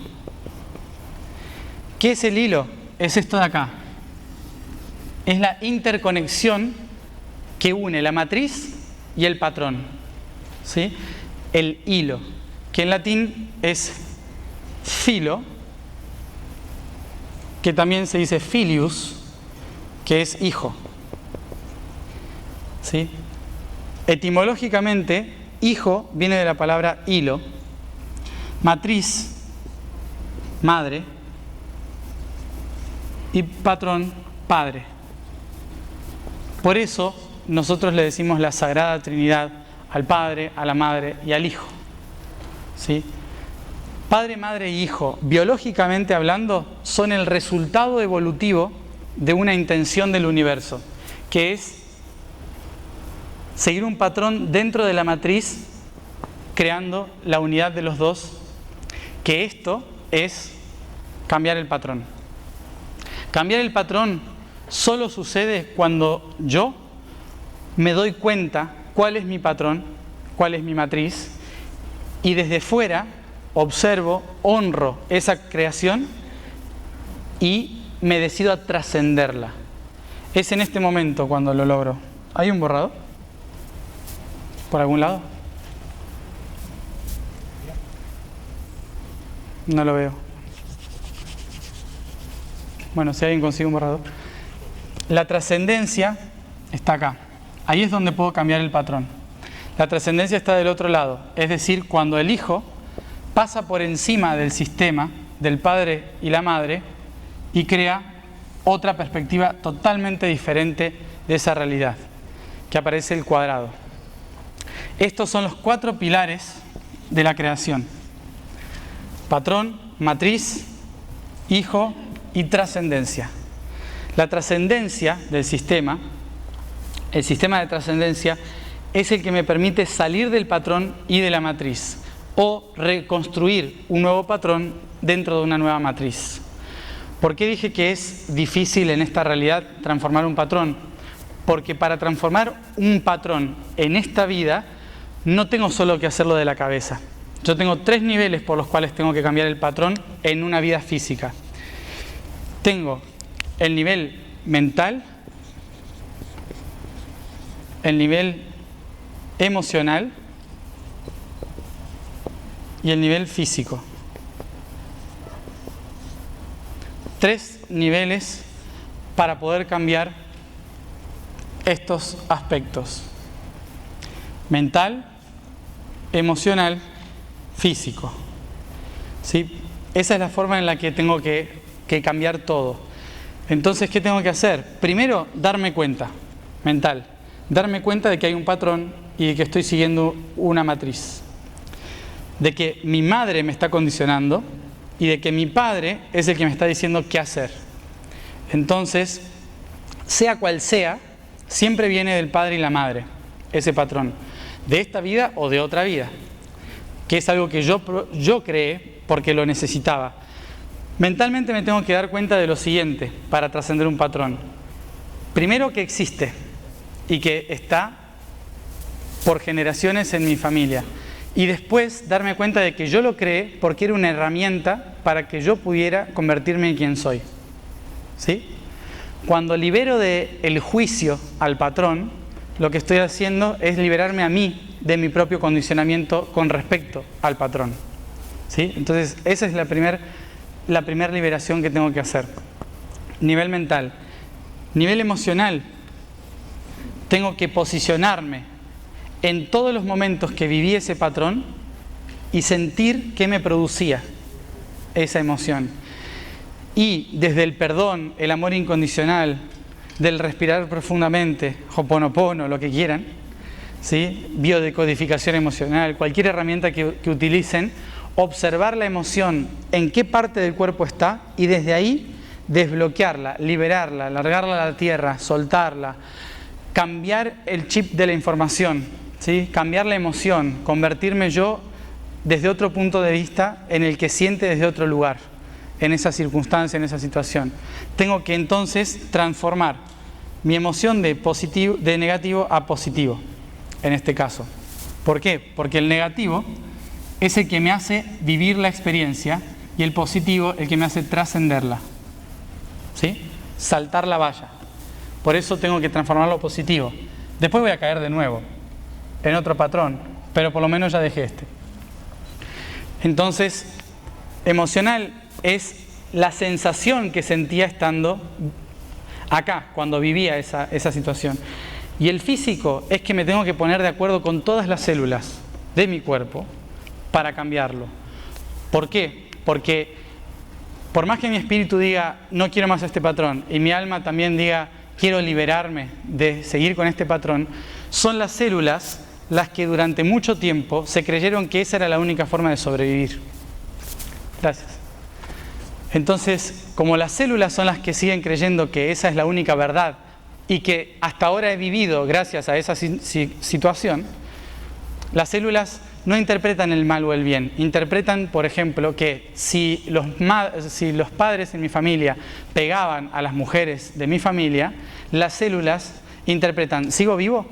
¿Qué es el hilo? Es esto de acá. Es la interconexión que une la matriz y el patrón, ¿sí? El hilo, que en latín es filo, que también se dice filius, que es hijo, ¿sí? Etimológicamente, hijo viene de la palabra hilo, matriz, madre, y patrón, padre. Por eso nosotros le decimos la Sagrada Trinidad al Padre, a la Madre y al Hijo, ¿sí? Padre, Madre y Hijo, biológicamente hablando, son el resultado evolutivo de una intención del universo, que es seguir un patrón dentro de la matriz, creando la unidad de los dos, que esto es cambiar el patrón. Cambiar el patrón solo sucede cuando yo me doy cuenta cuál es mi patrón, cuál es mi matriz, y desde fuera observo, honro esa creación y me decido a trascenderla. Es en este momento cuando lo logro. ¿Hay un borrador? ¿Por algún lado? No lo veo. Bueno, si alguien consigue un borrador. La trascendencia está acá. Ahí es donde puedo cambiar el patrón. La trascendencia está del otro lado. Es decir, cuando el hijo pasa por encima del sistema, del padre y la madre, y crea otra perspectiva totalmente diferente de esa realidad, que aparece el cuadrado. Estos son los 4 pilares de la creación: patrón, matriz, hijo y trascendencia. La trascendencia del sistema, el sistema de trascendencia, es el que me permite salir del patrón y de la matriz, o reconstruir un nuevo patrón dentro de una nueva matriz. ¿Por qué dije que es difícil en esta realidad transformar un patrón? Porque para transformar un patrón en esta vida, no tengo solo que hacerlo de la cabeza. Yo tengo 3 niveles por los cuales tengo que cambiar el patrón en una vida física. Tengo el nivel mental, el nivel emocional y el nivel físico. 3 niveles para poder cambiar estos aspectos: mental, emocional, físico. ¿Sí? Esa es la forma en la que tengo que cambiar todo. Entonces, ¿qué tengo que hacer? Primero, darme cuenta, mental. Darme cuenta de que hay un patrón y de que estoy siguiendo una matriz. De que mi madre me está condicionando y de que mi padre es el que me está diciendo qué hacer. Entonces, sea cual sea, siempre viene del padre y la madre, ese patrón. De esta vida o de otra vida. Que es algo que yo creé porque lo necesitaba. Mentalmente me tengo que dar cuenta de lo siguiente para trascender un patrón. Primero, que existe y que está por generaciones en mi familia. Y después darme cuenta de que yo lo creé porque era una herramienta para que yo pudiera convertirme en quien soy. ¿Sí? Cuando libero del juicio al patrón, lo que estoy haciendo es liberarme a mí de mi propio condicionamiento con respecto al patrón. ¿Sí? Entonces, esa es la primera liberación que tengo que hacer. Nivel mental. Nivel emocional. Tengo que posicionarme en todos los momentos que viví ese patrón y sentir qué me producía esa emoción. Y desde el perdón, el amor incondicional, del respirar profundamente, Ho'oponopono, lo que quieran, ¿sí? Biodecodificación emocional, cualquier herramienta que utilicen, observar la emoción, en qué parte del cuerpo está, y desde ahí desbloquearla, liberarla, largarla a la tierra, soltarla, cambiar el chip de la información, ¿sí? Cambiar la emoción, convertirme yo desde otro punto de vista en el que siente desde otro lugar, en esa circunstancia, en esa situación. Tengo que entonces transformar mi emoción de negativo a positivo, en este caso. ¿Por qué? Porque el negativo es el que me hace vivir la experiencia y el positivo el que me hace trascenderla. ¿Sí? Saltar la valla. Por eso tengo que transformarlo positivo. Después voy a caer de nuevo en otro patrón, pero por lo menos ya dejé este. Entonces, emocional es la sensación que sentía estando acá, cuando vivía esa situación. Y el físico es que me tengo que poner de acuerdo con todas las células de mi cuerpo para cambiarlo. ¿Por qué? Porque por más que mi espíritu diga, no quiero más este patrón, y mi alma también diga, quiero liberarme de seguir con este patrón, son las células las que durante mucho tiempo se creyeron que esa era la única forma de sobrevivir. Gracias. Entonces, como las células son las que siguen creyendo que esa es la única verdad y que hasta ahora he vivido gracias a esa situación, las células no interpretan el mal o el bien. Interpretan, por ejemplo, que si los padres en mi familia pegaban a las mujeres de mi familia, las células interpretan, ¿sigo vivo?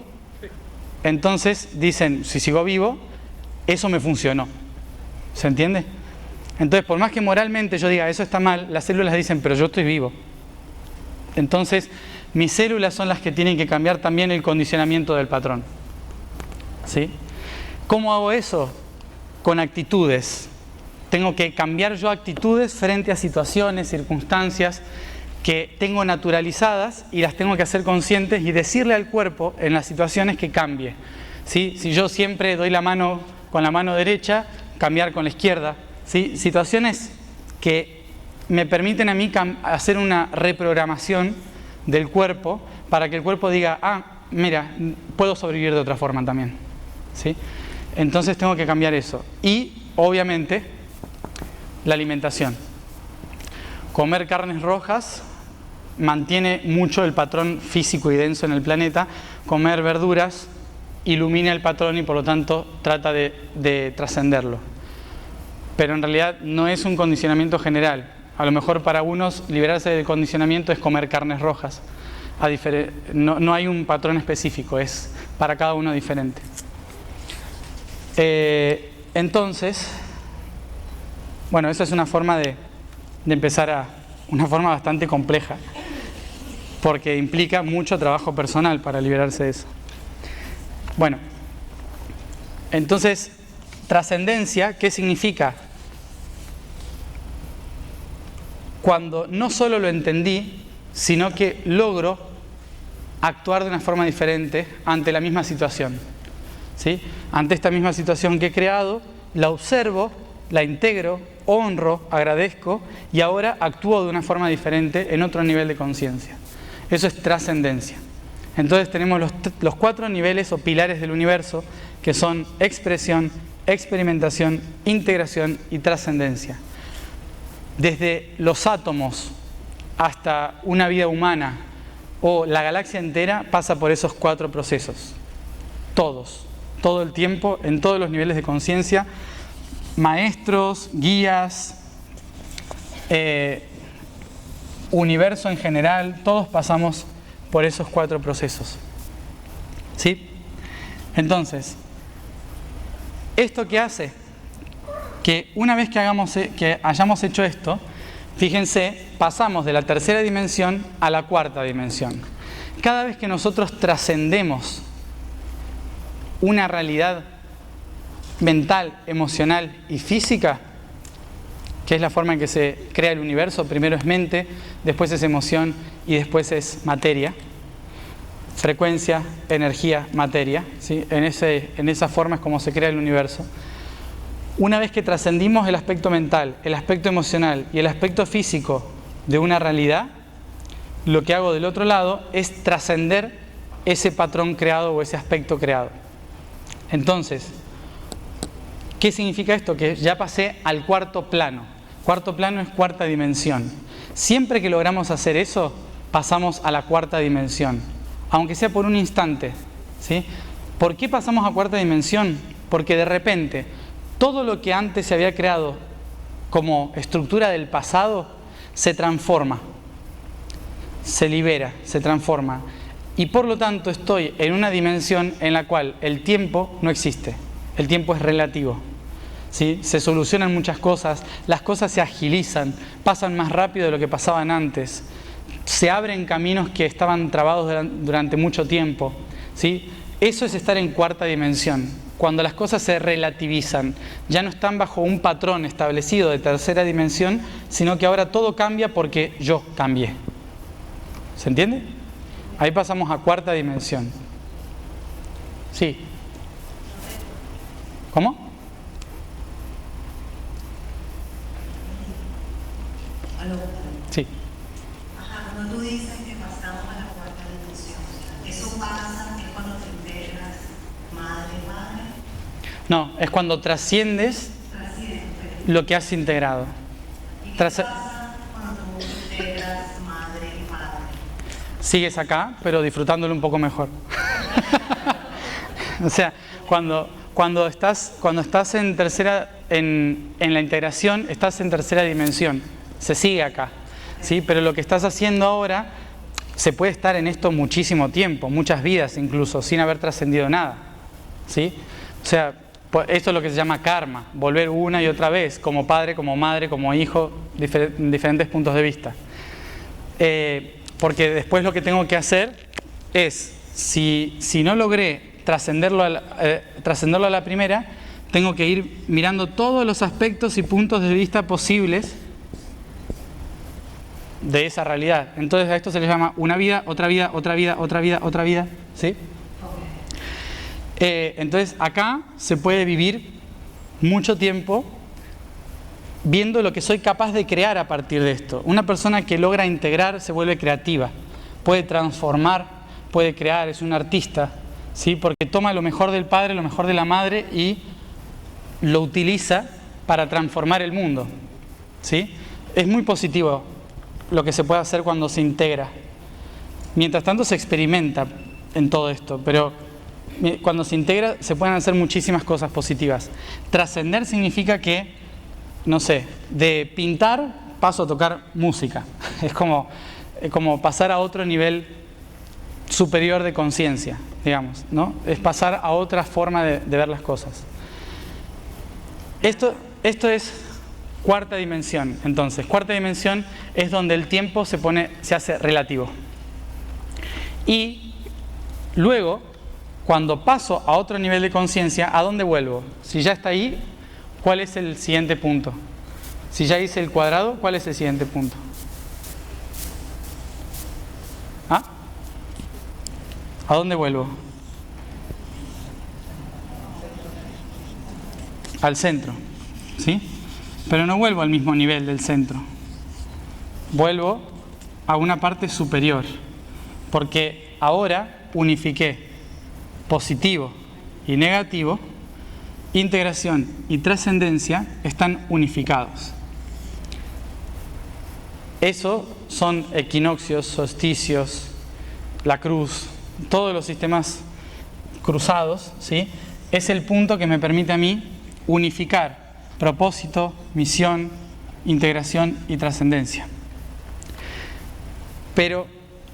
Entonces dicen, si sigo vivo, eso me funcionó. ¿Se entiende? Entonces, por más que moralmente yo diga, eso está mal, las células dicen, pero yo estoy vivo. Entonces, mis células son las que tienen que cambiar también el condicionamiento del patrón. ¿Sí? ¿Cómo hago eso? Con actitudes. Tengo que cambiar yo actitudes frente a situaciones, circunstancias que tengo naturalizadas y las tengo que hacer conscientes y decirle al cuerpo en las situaciones que cambie. ¿Sí? Si yo siempre doy la mano con la mano derecha, cambiar con la izquierda. ¿Sí? Situaciones que me permiten a mí hacer una reprogramación del cuerpo para que el cuerpo diga, ah, mira, puedo sobrevivir de otra forma también. ¿Sí? Entonces tengo que cambiar eso. Y, obviamente, la alimentación. Comer carnes rojas mantiene mucho el patrón físico y denso en el planeta. Comer verduras ilumina el patrón y, por lo tanto, trata de trascenderlo. Pero en realidad no es un condicionamiento general. A lo mejor para unos liberarse del condicionamiento es comer carnes rojas. No hay un patrón específico, es para cada uno diferente. Entonces, bueno, esa es una forma de empezar una forma bastante compleja, porque implica mucho trabajo personal para liberarse de eso. Bueno, entonces, trascendencia, ¿qué significa? Cuando no solo lo entendí, sino que logro actuar de una forma diferente ante la misma situación. ¿Sí? Ante esta misma situación que he creado, la observo, la integro, honro, agradezco y ahora actúo de una forma diferente en otro nivel de conciencia. Eso es trascendencia. Entonces tenemos los 4 niveles o pilares del universo, que son expresión, experimentación, integración y trascendencia. Desde los átomos hasta una vida humana o la galaxia entera pasa por esos 4 procesos. Todo el tiempo, en todos los niveles de conciencia, maestros, guías, universo en general, todos pasamos por esos 4 procesos. ¿Sí? Entonces, ¿esto qué hace? Que una vez que hayamos hecho esto, fíjense, pasamos de la tercera dimensión a la cuarta dimensión. Cada vez que nosotros trascendemos una realidad mental, emocional y física, que es la forma en que se crea el universo, primero es mente, después es emoción y después es materia. Frecuencia, energía, materia, ¿sí? En esa forma es como se crea el universo. Una vez que trascendimos el aspecto mental, el aspecto emocional y el aspecto físico de una realidad, lo que hago del otro lado es trascender ese patrón creado o ese aspecto creado. Entonces, ¿qué significa esto? Que ya pasé al cuarto plano. Cuarto plano es cuarta dimensión. Siempre que logramos hacer eso, pasamos a la cuarta dimensión, aunque sea por un instante, ¿sí? ¿Por qué pasamos a cuarta dimensión? Porque de repente todo lo que antes se había creado como estructura del pasado se transforma, se libera, se transforma. Y por lo tanto estoy en una dimensión en la cual el tiempo no existe. El tiempo es relativo. ¿Sí? Se solucionan muchas cosas, las cosas se agilizan, pasan más rápido de lo que pasaban antes. Se abren caminos que estaban trabados durante mucho tiempo. ¿Sí? Eso es estar en cuarta dimensión. Cuando las cosas se relativizan, ya no están bajo un patrón establecido de tercera dimensión, sino que ahora todo cambia porque yo cambié. ¿Se entiende? Ahí pasamos a cuarta dimensión. Sí. ¿Cómo? Sí. Ajá, cuando tú dices que pasamos a la cuarta dimensión, ¿eso pasa es cuando te integras madre? No, es cuando trasciendes lo que has integrado. ¿Y qué pasa cuando tú integras madre y padre? Sigues acá, pero disfrutándolo un poco mejor. O sea, cuando estás en tercera, en la integración, estás en tercera dimensión. Se sigue acá, ¿sí? Pero lo que estás haciendo ahora, se puede estar en esto muchísimo tiempo, muchas vidas incluso, sin haber trascendido nada, ¿sí? O sea, esto es lo que se llama karma, volver una y otra vez, como padre, como madre, como hijo, en diferentes puntos de vista. Porque después lo que tengo que hacer es, si no logré trascenderlo a la primera, tengo que ir mirando todos los aspectos y puntos de vista posibles de esa realidad. Entonces a esto se le llama una vida, otra vida, otra vida, otra vida, otra vida, ¿sí? Entonces acá se puede vivir mucho tiempo viendo lo que soy capaz de crear a partir de esto. Una persona que logra integrar se vuelve creativa, puede transformar, puede crear, es un artista, ¿sí? Porque toma lo mejor del padre, lo mejor de la madre y lo utiliza para transformar el mundo, ¿sí? Es muy positivo lo que se puede hacer cuando se integra. Mientras tanto se experimenta en todo esto, pero cuando se integra se pueden hacer muchísimas cosas positivas. Trascender significa que, no sé, de pintar paso a tocar música. Es como pasar a otro nivel superior de conciencia, digamos, ¿no? Es pasar a otra forma de ver las cosas. Esto es cuarta dimensión. Entonces, cuarta dimensión es donde el tiempo se hace relativo. Y luego, cuando paso a otro nivel de conciencia, ¿a dónde vuelvo? Si ya está ahí, ¿cuál es el siguiente punto? Si ya hice el cuadrado, ¿cuál es el siguiente punto? ¿Ah? ¿A dónde vuelvo? Al centro, ¿sí? Pero no vuelvo al mismo nivel del centro. Vuelvo a una parte superior, porque ahora unifiqué positivo y negativo, integración y trascendencia están unificados. Eso son equinoccios, solsticios, la cruz, todos los sistemas cruzados, ¿sí? Es el punto que me permite a mí unificar propósito, misión, integración y trascendencia. Pero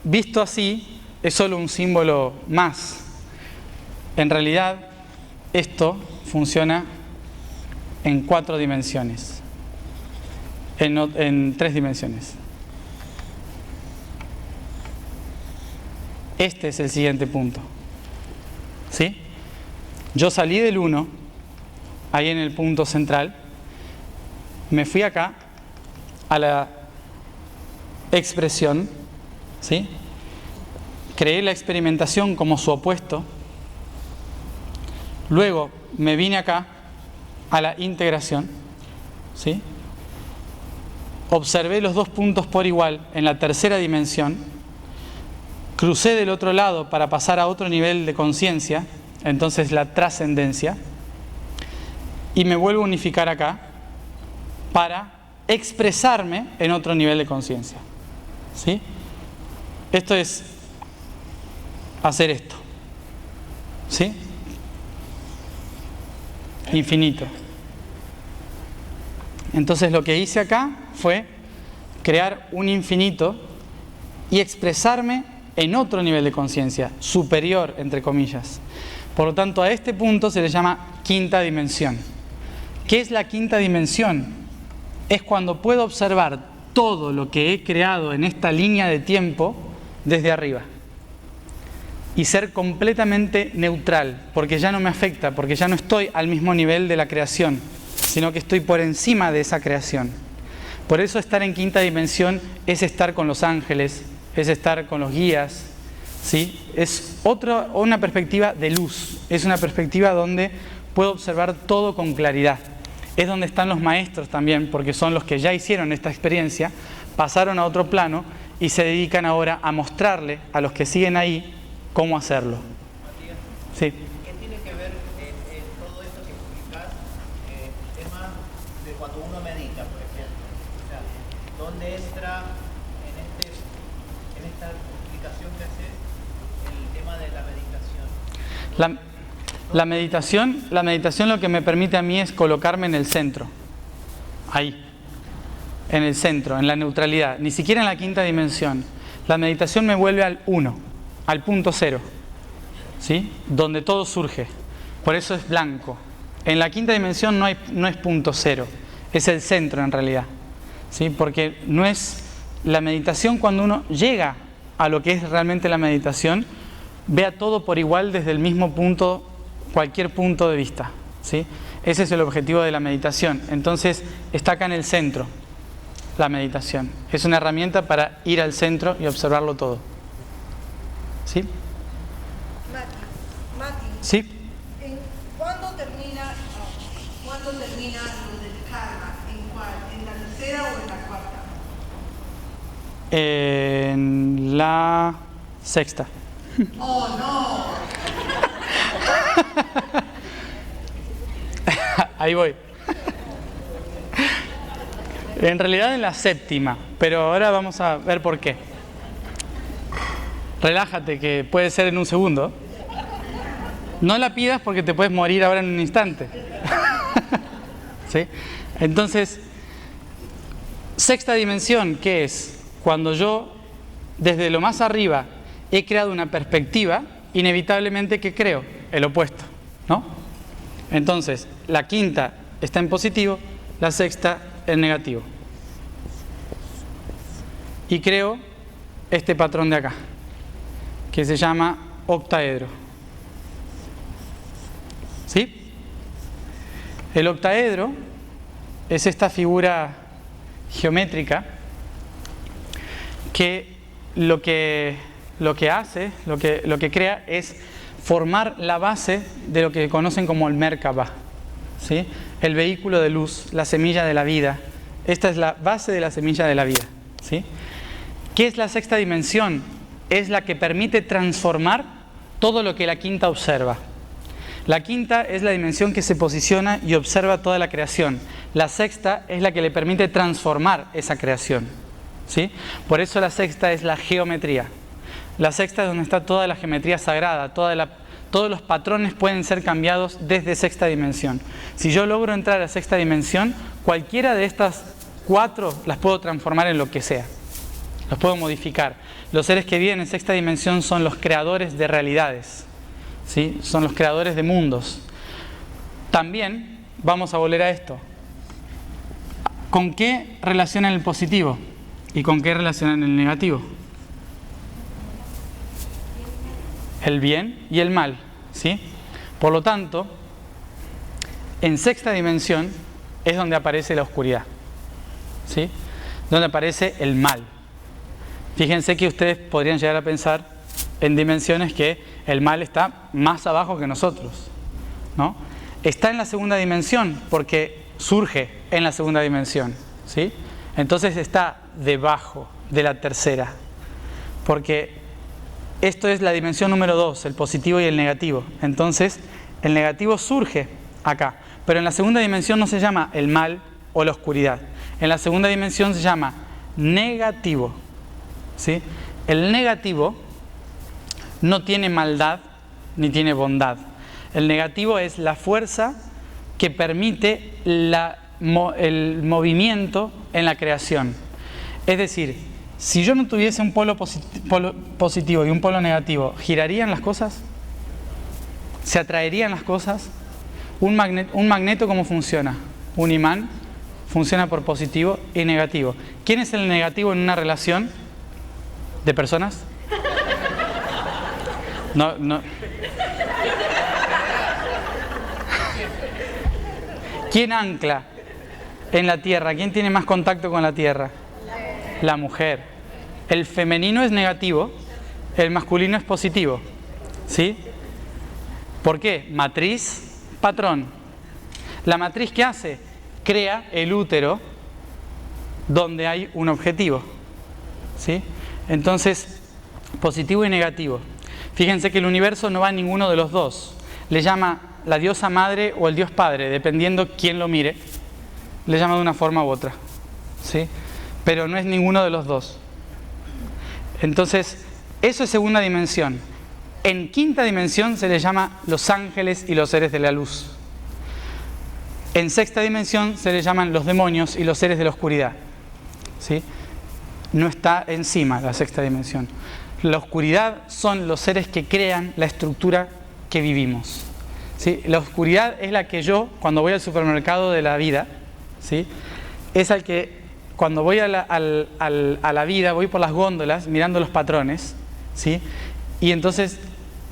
visto así, es solo un símbolo más. En realidad, esto funciona en 4 dimensiones, en 3 dimensiones. Este es el siguiente punto, ¿sí? Yo salí del 1, ahí en el punto central, me fui acá a la expresión, ¿sí? Creé la experimentación como su opuesto. Luego me vine acá a la integración, ¿sí? Observé los 2 puntos por igual en la tercera dimensión. Crucé del otro lado para pasar a otro nivel de conciencia, entonces la trascendencia. Y me vuelvo a unificar acá para expresarme en otro nivel de conciencia, ¿sí? Esto es hacer esto, ¿sí? Infinito. Entonces lo que hice acá fue crear un infinito y expresarme en otro nivel de conciencia, superior, entre comillas. Por lo tanto, a este punto se le llama quinta dimensión. ¿Qué es la quinta dimensión? Es cuando puedo observar todo lo que he creado en esta línea de tiempo desde arriba y ser completamente neutral, porque ya no me afecta, porque ya no estoy al mismo nivel de la creación, sino que estoy por encima de esa creación. Por eso estar en quinta dimensión es estar con los ángeles, es estar con los guías, ¿sí? Es una perspectiva de luz, es una perspectiva donde puedo observar todo con claridad. Es donde están los maestros también, porque son los que ya hicieron esta experiencia, pasaron a otro plano y se dedican ahora a mostrarle a los que siguen ahí cómo hacerlo. Matías, Sí. ¿qué tiene que ver todo esto que explicas, el tema de cuando uno medita, por ejemplo? O sea, ¿dónde entra en esta explicación que haces el tema de la meditación? La meditación lo que me permite a mí es colocarme en el centro, ahí, en el centro, en la neutralidad, ni siquiera en la quinta dimensión. La meditación me vuelve al 1, al punto 0, ¿sí? Donde todo surge, por eso es blanco. En la quinta dimensión no es punto 0, es el centro en realidad, ¿sí? Porque no es la meditación. Cuando uno llega a lo que es realmente la meditación, vea todo por igual desde el mismo punto, cualquier punto de vista, ¿sí? Ese es el objetivo de la meditación. Entonces está acá en el centro la meditación. Es una herramienta para ir al centro y observarlo todo, ¿sí? Mati, ¿Sí? ¿cuándo termina lo del karma? ¿En cuál? ¿En la tercera o en la cuarta? En la sexta. ¡Oh, no! Ahí voy. En realidad en la séptima, pero ahora vamos a ver por qué. Relájate, que puede ser en un segundo. No la pidas porque te puedes morir ahora en un instante. ¿Sí? Entonces, Sexta dimensión, ¿qué es? Cuando yo, desde lo más arriba, he creado una perspectiva, inevitablemente, ¿qué creo? El opuesto, ¿no? Entonces, la quinta está en positivo, la sexta en negativo. Y creo este patrón de acá, que se llama octaedro. ¿Sí? El octaedro es esta figura geométrica que lo que crea es formar la base de lo que conocen como el Merkaba, ¿sí? El vehículo de luz, la semilla de la vida. Esta es la base de la semilla de la vida, ¿sí? ¿Qué es la sexta dimensión? Es la que permite transformar todo lo que la quinta observa. La quinta es la dimensión que se posiciona y observa toda la creación. La sexta es la que le permite transformar esa creación, ¿sí? Por eso la sexta es la geometría. La sexta es donde está toda la geometría sagrada, todos los patrones pueden ser cambiados desde sexta dimensión. Si yo logro entrar a sexta dimensión, cualquiera de estas 4 las puedo transformar en lo que sea. Los puedo modificar. Los seres que viven en sexta dimensión son los creadores de realidades, ¿sí? Son los creadores de mundos. También vamos a volver a esto. ¿Con qué relacionan el positivo? ¿Y con qué relacionan el negativo? El bien y el mal, ¿sí? Por lo tanto, en sexta dimensión es donde aparece la oscuridad, ¿sí? Donde aparece el mal. Fíjense que ustedes podrían llegar a pensar en dimensiones que el mal está más abajo que nosotros, ¿no? Está en la segunda dimensión porque surge en la segunda dimensión, ¿sí? Entonces está debajo de la tercera, porque esto es la dimensión número 2, el positivo y el negativo. Entonces, el negativo surge acá, pero en la segunda dimensión no se llama el mal o la oscuridad. En la segunda dimensión se llama negativo, ¿sí? El negativo no tiene maldad ni tiene bondad. El negativo es la fuerza que permite el movimiento en la creación. Es decir, si yo no tuviese un polo positivo y un polo negativo, ¿girarían las cosas? ¿Se atraerían las cosas? ¿Un magneto cómo funciona? Un imán funciona por positivo y negativo. ¿Quién es el negativo en una relación de personas? No. ¿Quién ancla en la tierra? ¿Quién tiene más contacto con la tierra? La mujer. El femenino es negativo, el masculino es positivo, ¿sí? ¿Por qué? Matriz, patrón. La matriz, ¿qué hace? Crea el útero donde hay un objetivo, ¿sí? Entonces, positivo y negativo. Fíjense que el universo no va a ninguno de los dos. Le llama la diosa madre o el dios padre, dependiendo quién lo mire. Le llama de una forma u otra, ¿sí? Pero no es ninguno de los dos. Entonces, eso es segunda dimensión. En quinta dimensión se les llama los ángeles y los seres de la luz. En sexta dimensión se les llaman los demonios y los seres de la oscuridad, ¿sí? No está encima la sexta dimensión. La oscuridad son los seres que crean la estructura que vivimos, ¿sí? La oscuridad es la que yo, cuando voy al supermercado de la vida, ¿sí? Es al que cuando voy a la vida, voy por las góndolas mirando los patrones, ¿sí? Y entonces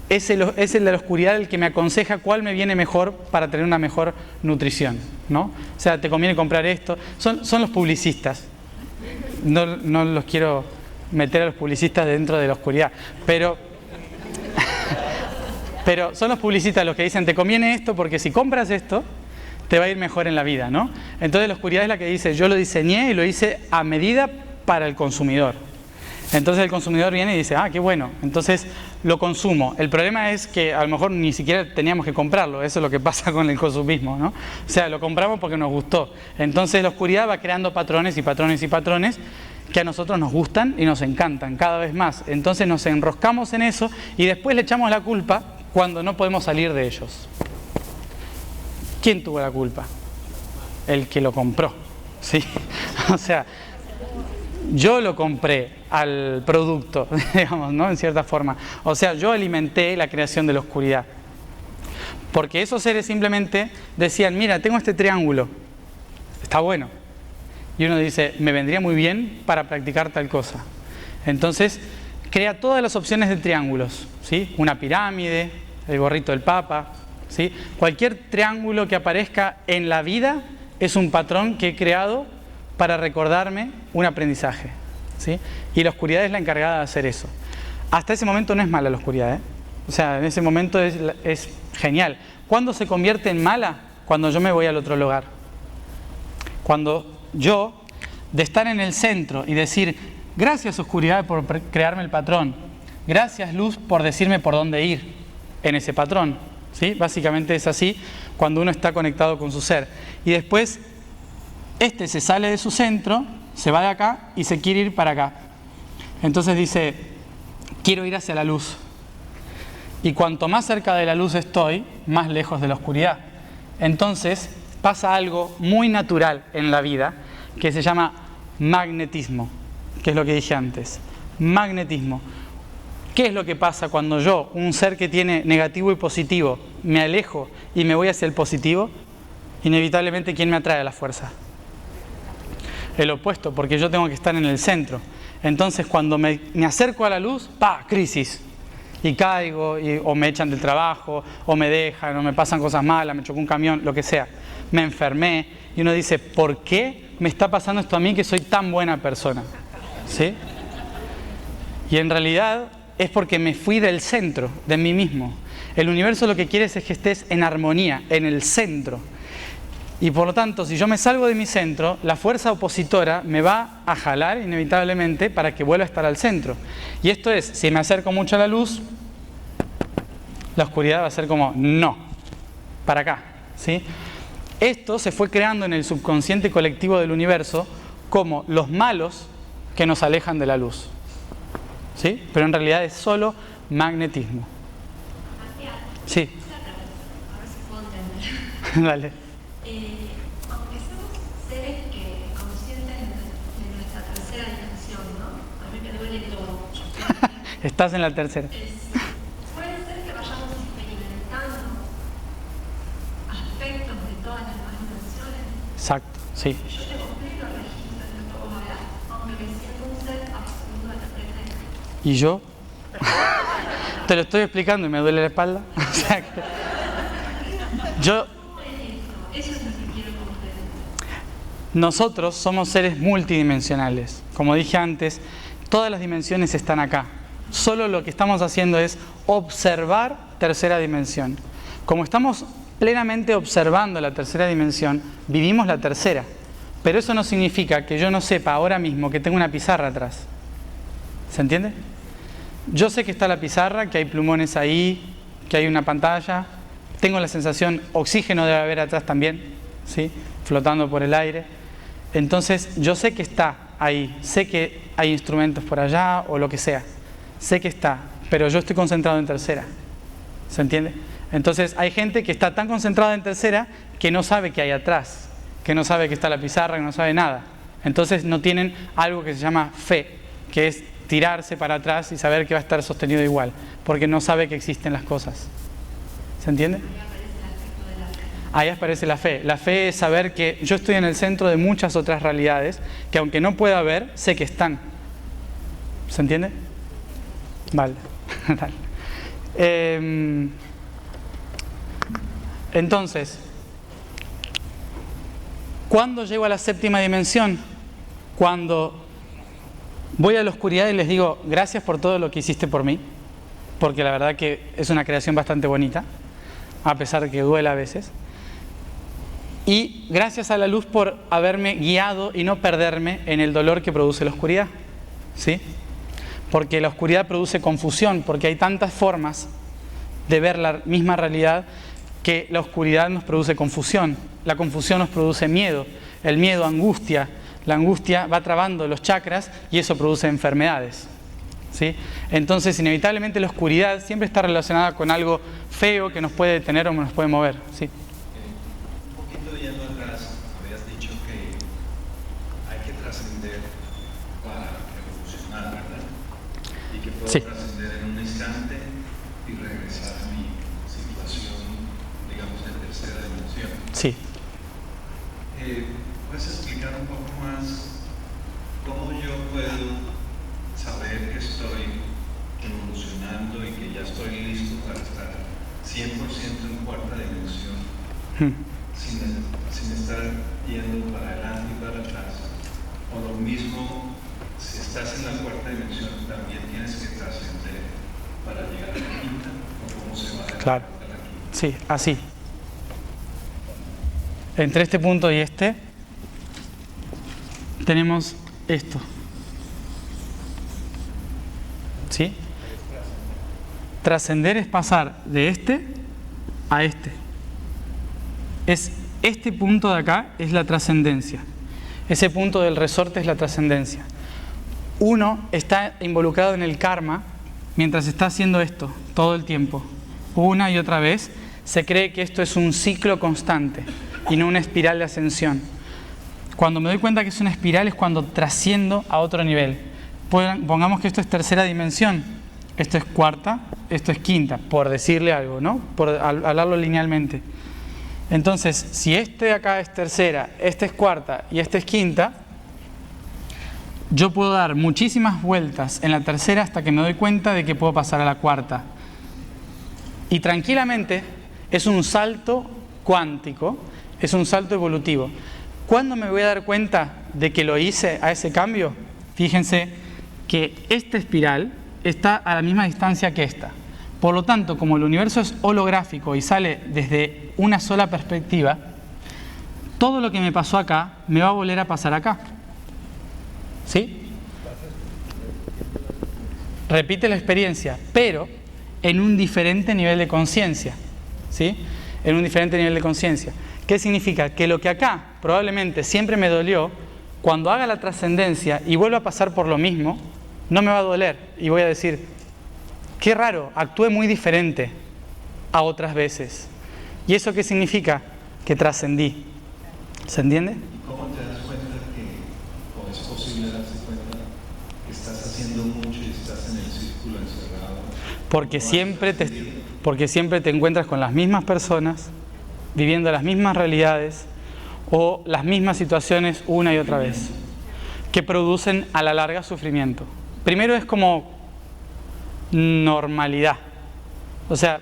es el de la oscuridad el que me aconseja cuál me viene mejor para tener una mejor nutrición, ¿no? O sea, te conviene comprar esto. Son los publicistas. No los quiero meter a los publicistas dentro de la oscuridad, pero son los publicistas los que dicen, te conviene esto porque si compras esto, te va a ir mejor en la vida, ¿no? Entonces la oscuridad es la que dice, yo lo diseñé y lo hice a medida para el consumidor. Entonces el consumidor viene y dice, ah, qué bueno, entonces lo consumo. El problema es que a lo mejor ni siquiera teníamos que comprarlo, eso es lo que pasa con el consumismo, ¿no? O sea, lo compramos porque nos gustó. Entonces la oscuridad va creando patrones y patrones y patrones que a nosotros nos gustan y nos encantan cada vez más. Entonces nos enroscamos en eso y después le echamos la culpa cuando no podemos salir de ellos. ¿Quién tuvo la culpa? El que lo compró, ¿sí? O sea, Yo lo compré al producto, digamos, ¿no? En cierta forma. O sea, yo alimenté la creación de la oscuridad. Porque esos seres simplemente decían, mira, tengo este triángulo, está bueno. Y uno dice, me vendría muy bien para practicar tal cosa. Entonces, crea todas las opciones de triángulos, ¿sí? Una pirámide, el gorrito del Papa, ¿sí? Cualquier triángulo que aparezca en la vida es un patrón que he creado para recordarme un aprendizaje, ¿sí? Y la oscuridad es la encargada de hacer eso. Hasta ese momento no es mala la oscuridad, ¿eh? O sea, en ese momento es genial. ¿Cuándo se convierte en mala? Cuando yo me voy al otro lugar. Cuando yo, de estar en el centro y decir, gracias oscuridad por crearme el patrón, gracias luz por decirme por dónde ir en ese patrón, ¿sí? Básicamente es así cuando uno está conectado con su ser. Y después, se sale de su centro, se va de acá y se quiere ir para acá. Entonces dice, quiero ir hacia la luz. Y cuanto más cerca de la luz estoy, más lejos de la oscuridad. Entonces pasa algo muy natural en la vida que se llama magnetismo, que es lo que dije antes. Magnetismo. ¿Qué es lo que pasa cuando yo, un ser que tiene negativo y positivo, me alejo y me voy hacia el positivo? Inevitablemente, ¿quién me atrae a la fuerza? El opuesto, porque yo tengo que estar en el centro. Entonces, cuando me acerco a la luz, ¡pa! Crisis. Y caigo, o me echan del trabajo, o me dejan, o me pasan cosas malas, me chocó un camión, lo que sea. Me enfermé. Y uno dice, ¿por qué me está pasando esto a mí que soy tan buena persona? ¿Sí? Y en realidad es porque me fui del centro, de mí mismo. El universo lo que quiere es que estés en armonía, en el centro. Y por lo tanto, si yo me salgo de mi centro, la fuerza opositora me va a jalar inevitablemente para que vuelva a estar al centro. Y esto es, si me acerco mucho a la luz, la oscuridad va a ser como, no, para acá, ¿sí? Esto se fue creando en el subconsciente colectivo del universo como los malos que nos alejan de la luz, ¿sí? Pero en realidad es solo magnetismo. Sí. A ver si puedo entender. Dale. Aunque somos seres que conscientes de nuestra tercera dimensión, ¿no? A mí me duele todo. Estás en la tercera. Puede ser que vayamos experimentando aspectos de todas las demás dimensiones. Exacto, sí. Yo tengo pleno registro de lo que vos hablas, aunque me siento un ser absoluto de la presencia. ¿Y yo? Te lo estoy explicando y me duele la espalda. O sea que yo... Eso es lo que quiero comprender. Nosotros somos seres multidimensionales. Como dije antes, todas las dimensiones están acá. Solo lo que estamos haciendo es observar tercera dimensión. Como estamos plenamente observando la tercera dimensión, vivimos la tercera. Pero eso no significa que yo no sepa ahora mismo que tengo una pizarra atrás. ¿Se entiende? Yo sé que está la pizarra, que hay plumones ahí, que hay una pantalla. Tengo la sensación, oxígeno debe haber atrás también, ¿sí? Flotando por el aire. Entonces, yo sé que está ahí, sé que hay instrumentos por allá o lo que sea. Sé que está, pero yo estoy concentrado en tercera. ¿Se entiende? Entonces, hay gente que está tan concentrada en tercera que no sabe qué hay atrás, que no sabe que está la pizarra, que no sabe nada. Entonces, no tienen algo que se llama fe, que es tirarse para atrás y saber que va a estar sostenido igual, porque no sabe que existen las cosas. ¿Se entiende? Ahí aparece la fe. La fe es saber que yo estoy en el centro de muchas otras realidades que aunque no pueda ver, sé que están. ¿Se entiende? Vale. Entonces, ¿cuándo llego a la séptima dimensión? Cuando voy a la oscuridad y les digo, gracias por todo lo que hiciste por mí, porque la verdad que es una creación bastante bonita, a pesar de que duela a veces. Y gracias a la luz por haberme guiado y no perderme en el dolor que produce la oscuridad, ¿sí? Porque la oscuridad produce confusión, porque hay tantas formas de ver la misma realidad que la oscuridad nos produce confusión. La confusión nos produce miedo, el miedo, angustia. La angustia va trabando los chakras y eso produce enfermedades, ¿sí? Entonces, inevitablemente la oscuridad siempre está relacionada con algo feo que nos puede detener o nos puede mover, ¿sí? Un poquito yendo atrás, habías dicho que hay que trascender para evolucionar, ¿verdad? Y que puedo Sí. trascender en un instante y regresar a mi situación, digamos, de tercera dimensión. Sí. ¿Puedes explicar un poco más cómo yo puedo saber que estoy evolucionando y que ya estoy listo para estar 100% en cuarta dimensión, sin estar yendo para adelante y para atrás? O lo mismo, si estás en la cuarta dimensión, también tienes que trascender para llegar a la quinta, o cómo se va a Claro. a la quinta. Sí, así. Entre este punto y este tenemos esto. ¿Sí? Trascender es pasar de este a este. Es este punto de acá es la trascendencia. Ese punto del resorte es la trascendencia. Uno está involucrado en el karma mientras está haciendo esto todo el tiempo. Una y otra vez se cree que esto es un ciclo constante y no una espiral de ascensión. Cuando me doy cuenta que es una espiral es cuando trasciendo a otro nivel. Pongamos que esto es tercera dimensión, esto es cuarta, esto es quinta, por decirle algo, ¿no? Por hablarlo linealmente. Entonces, si este de acá es tercera, este es cuarta y este es quinta, yo puedo dar muchísimas vueltas en la tercera hasta que me doy cuenta de que puedo pasar a la cuarta. Y tranquilamente es un salto cuántico, es un salto evolutivo. ¿Cuándo me voy a dar cuenta de que lo hice a ese cambio? Fíjense que esta espiral está a la misma distancia que esta. Por lo tanto, como el universo es holográfico y sale desde una sola perspectiva, todo lo que me pasó acá me va a volver a pasar acá. ¿Sí? Repite la experiencia, pero en un diferente nivel de conciencia. ¿Sí? En un diferente nivel de conciencia. ¿Qué significa? Que lo que acá probablemente siempre me dolió, cuando haga la trascendencia y vuelva a pasar por lo mismo, no me va a doler y voy a decir, qué raro, actué muy diferente a otras veces. ¿Y eso qué significa? Que trascendí. ¿Se entiende? ¿Cómo te das cuenta o es posible darse cuenta que estás haciendo mucho y estás en el círculo encerrado? Porque siempre te encuentras con las mismas personas, viviendo las mismas realidades o las mismas situaciones una y otra vez, que producen a la larga sufrimiento. Primero es como normalidad. O sea,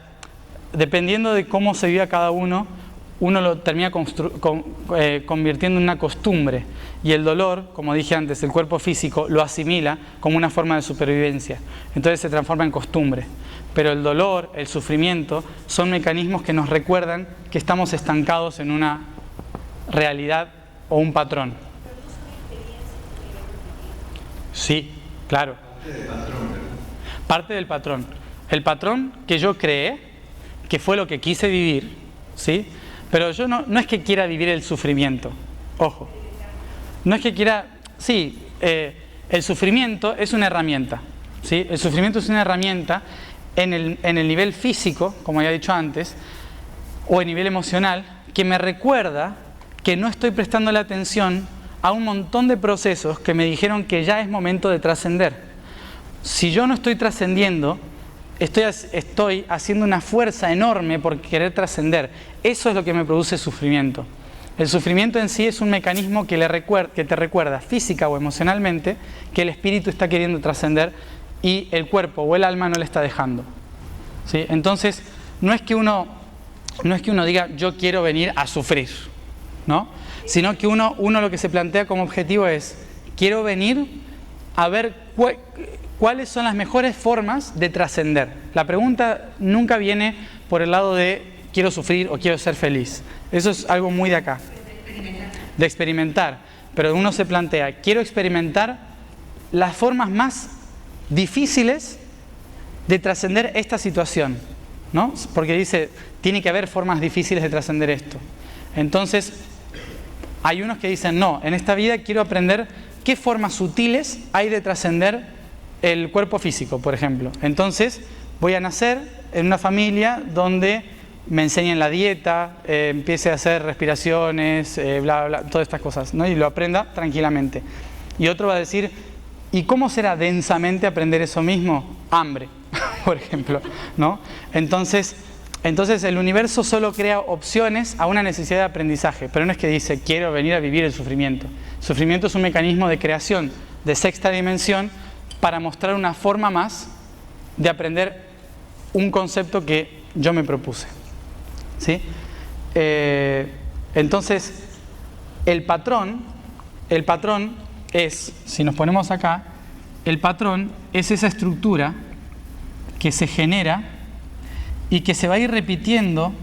dependiendo de cómo se vive cada uno, uno lo termina convirtiendo en una costumbre. Y el dolor, como dije antes, el cuerpo físico lo asimila como una forma de supervivencia. Entonces se transforma en costumbre. Pero el dolor, el sufrimiento, son mecanismos que nos recuerdan que estamos estancados en una realidad o un patrón. Sí, claro. Parte del patrón. El patrón que yo creé, que fue lo que quise vivir, ¿sí? Pero yo no es que quiera vivir el sufrimiento. Ojo. No es que quiera... Sí, el sufrimiento es una herramienta, ¿sí? El sufrimiento es una herramienta en el nivel físico, como ya he dicho antes, o en nivel emocional, que me recuerda que no estoy prestando la atención a un montón de procesos que me dijeron que ya es momento de trascender. Si yo no estoy trascendiendo, estoy haciendo una fuerza enorme por querer trascender. Eso es lo que me produce sufrimiento. El sufrimiento en sí es un mecanismo que te recuerda física o emocionalmente que el espíritu está queriendo trascender y el cuerpo o el alma no le está dejando. ¿Sí? Entonces, no es que uno diga yo quiero venir a sufrir, ¿no? Sino que uno lo que se plantea como objetivo es quiero venir a ver cuáles son las mejores formas de trascender. La pregunta nunca viene por el lado de quiero sufrir o quiero ser feliz. Eso es algo muy de acá. De experimentar. Pero uno se plantea, quiero experimentar las formas más difíciles de trascender esta situación, ¿no? Porque dice, tiene que haber formas difíciles de trascender esto. Entonces, hay unos que dicen, no, en esta vida quiero aprender qué formas sutiles hay de trascender el cuerpo físico, por ejemplo. Entonces, voy a nacer en una familia donde me enseñen la dieta, empiece a hacer respiraciones, bla, bla, todas estas cosas, ¿no? Y lo aprenda tranquilamente. Y otro va a decir, ¿Y cómo será densamente aprender eso mismo? Hambre, por ejemplo, ¿no? Entonces el universo solo crea opciones a una necesidad de aprendizaje, pero no es que dice quiero venir a vivir el sufrimiento. El sufrimiento es un mecanismo de creación de sexta dimensión para mostrar una forma más de aprender un concepto que yo me propuse, ¿sí? Entonces el patrón es, si nos ponemos acá, el patrón es esa estructura que se genera y que se va a ir repitiendo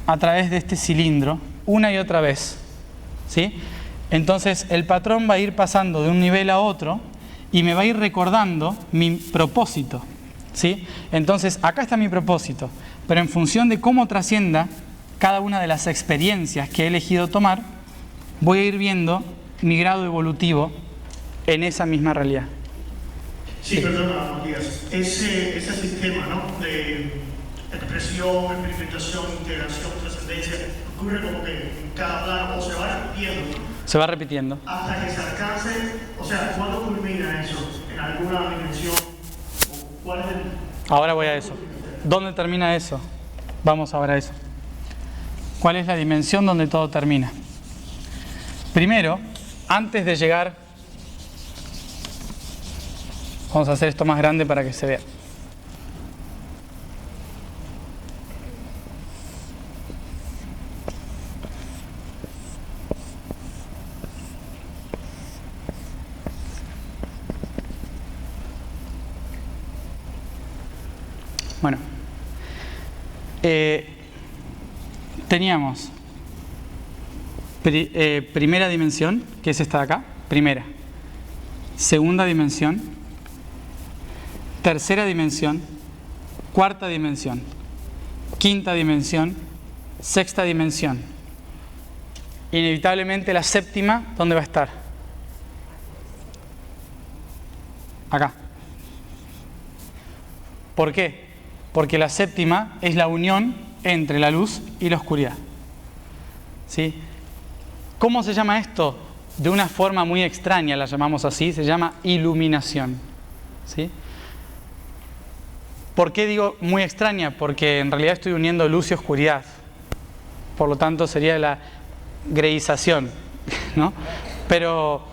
a través de este cilindro una y otra vez, ¿sí? Entonces el patrón va a ir pasando de un nivel a otro y me va a ir recordando mi propósito, ¿sí? Entonces acá está mi propósito, pero en función de cómo trascienda cada una de las experiencias que he elegido tomar, voy a ir viendo mi grado evolutivo en esa misma realidad. Sí, perdona, Matías. Ese sistema, ¿no?, de expresión, experimentación, integración, trascendencia, ocurre como que en cada plano o se va repitiendo, ¿no? Se va repitiendo. Hasta que se alcance, o sea, ¿cuándo culmina eso? ¿En alguna dimensión? ¿Cuál es el...? Ahora voy a eso. ¿Dónde termina eso? Vamos ahora a eso. ¿Cuál es la dimensión donde todo termina? Primero, antes de llegar, vamos a hacer esto más grande para que se vea. Bueno, teníamos primera dimensión, que es esta de acá, primera. Segunda dimensión, tercera dimensión, cuarta dimensión, quinta dimensión, sexta dimensión. Inevitablemente la séptima, ¿dónde va a estar? Acá. ¿Por qué? Porque la séptima es la unión entre la luz y la oscuridad, ¿sí? ¿Cómo se llama esto? De una forma muy extraña la llamamos así, se llama iluminación, ¿sí? ¿Por qué digo muy extraña? Porque en realidad estoy uniendo luz y oscuridad. Por lo tanto sería la greización, ¿no? Pero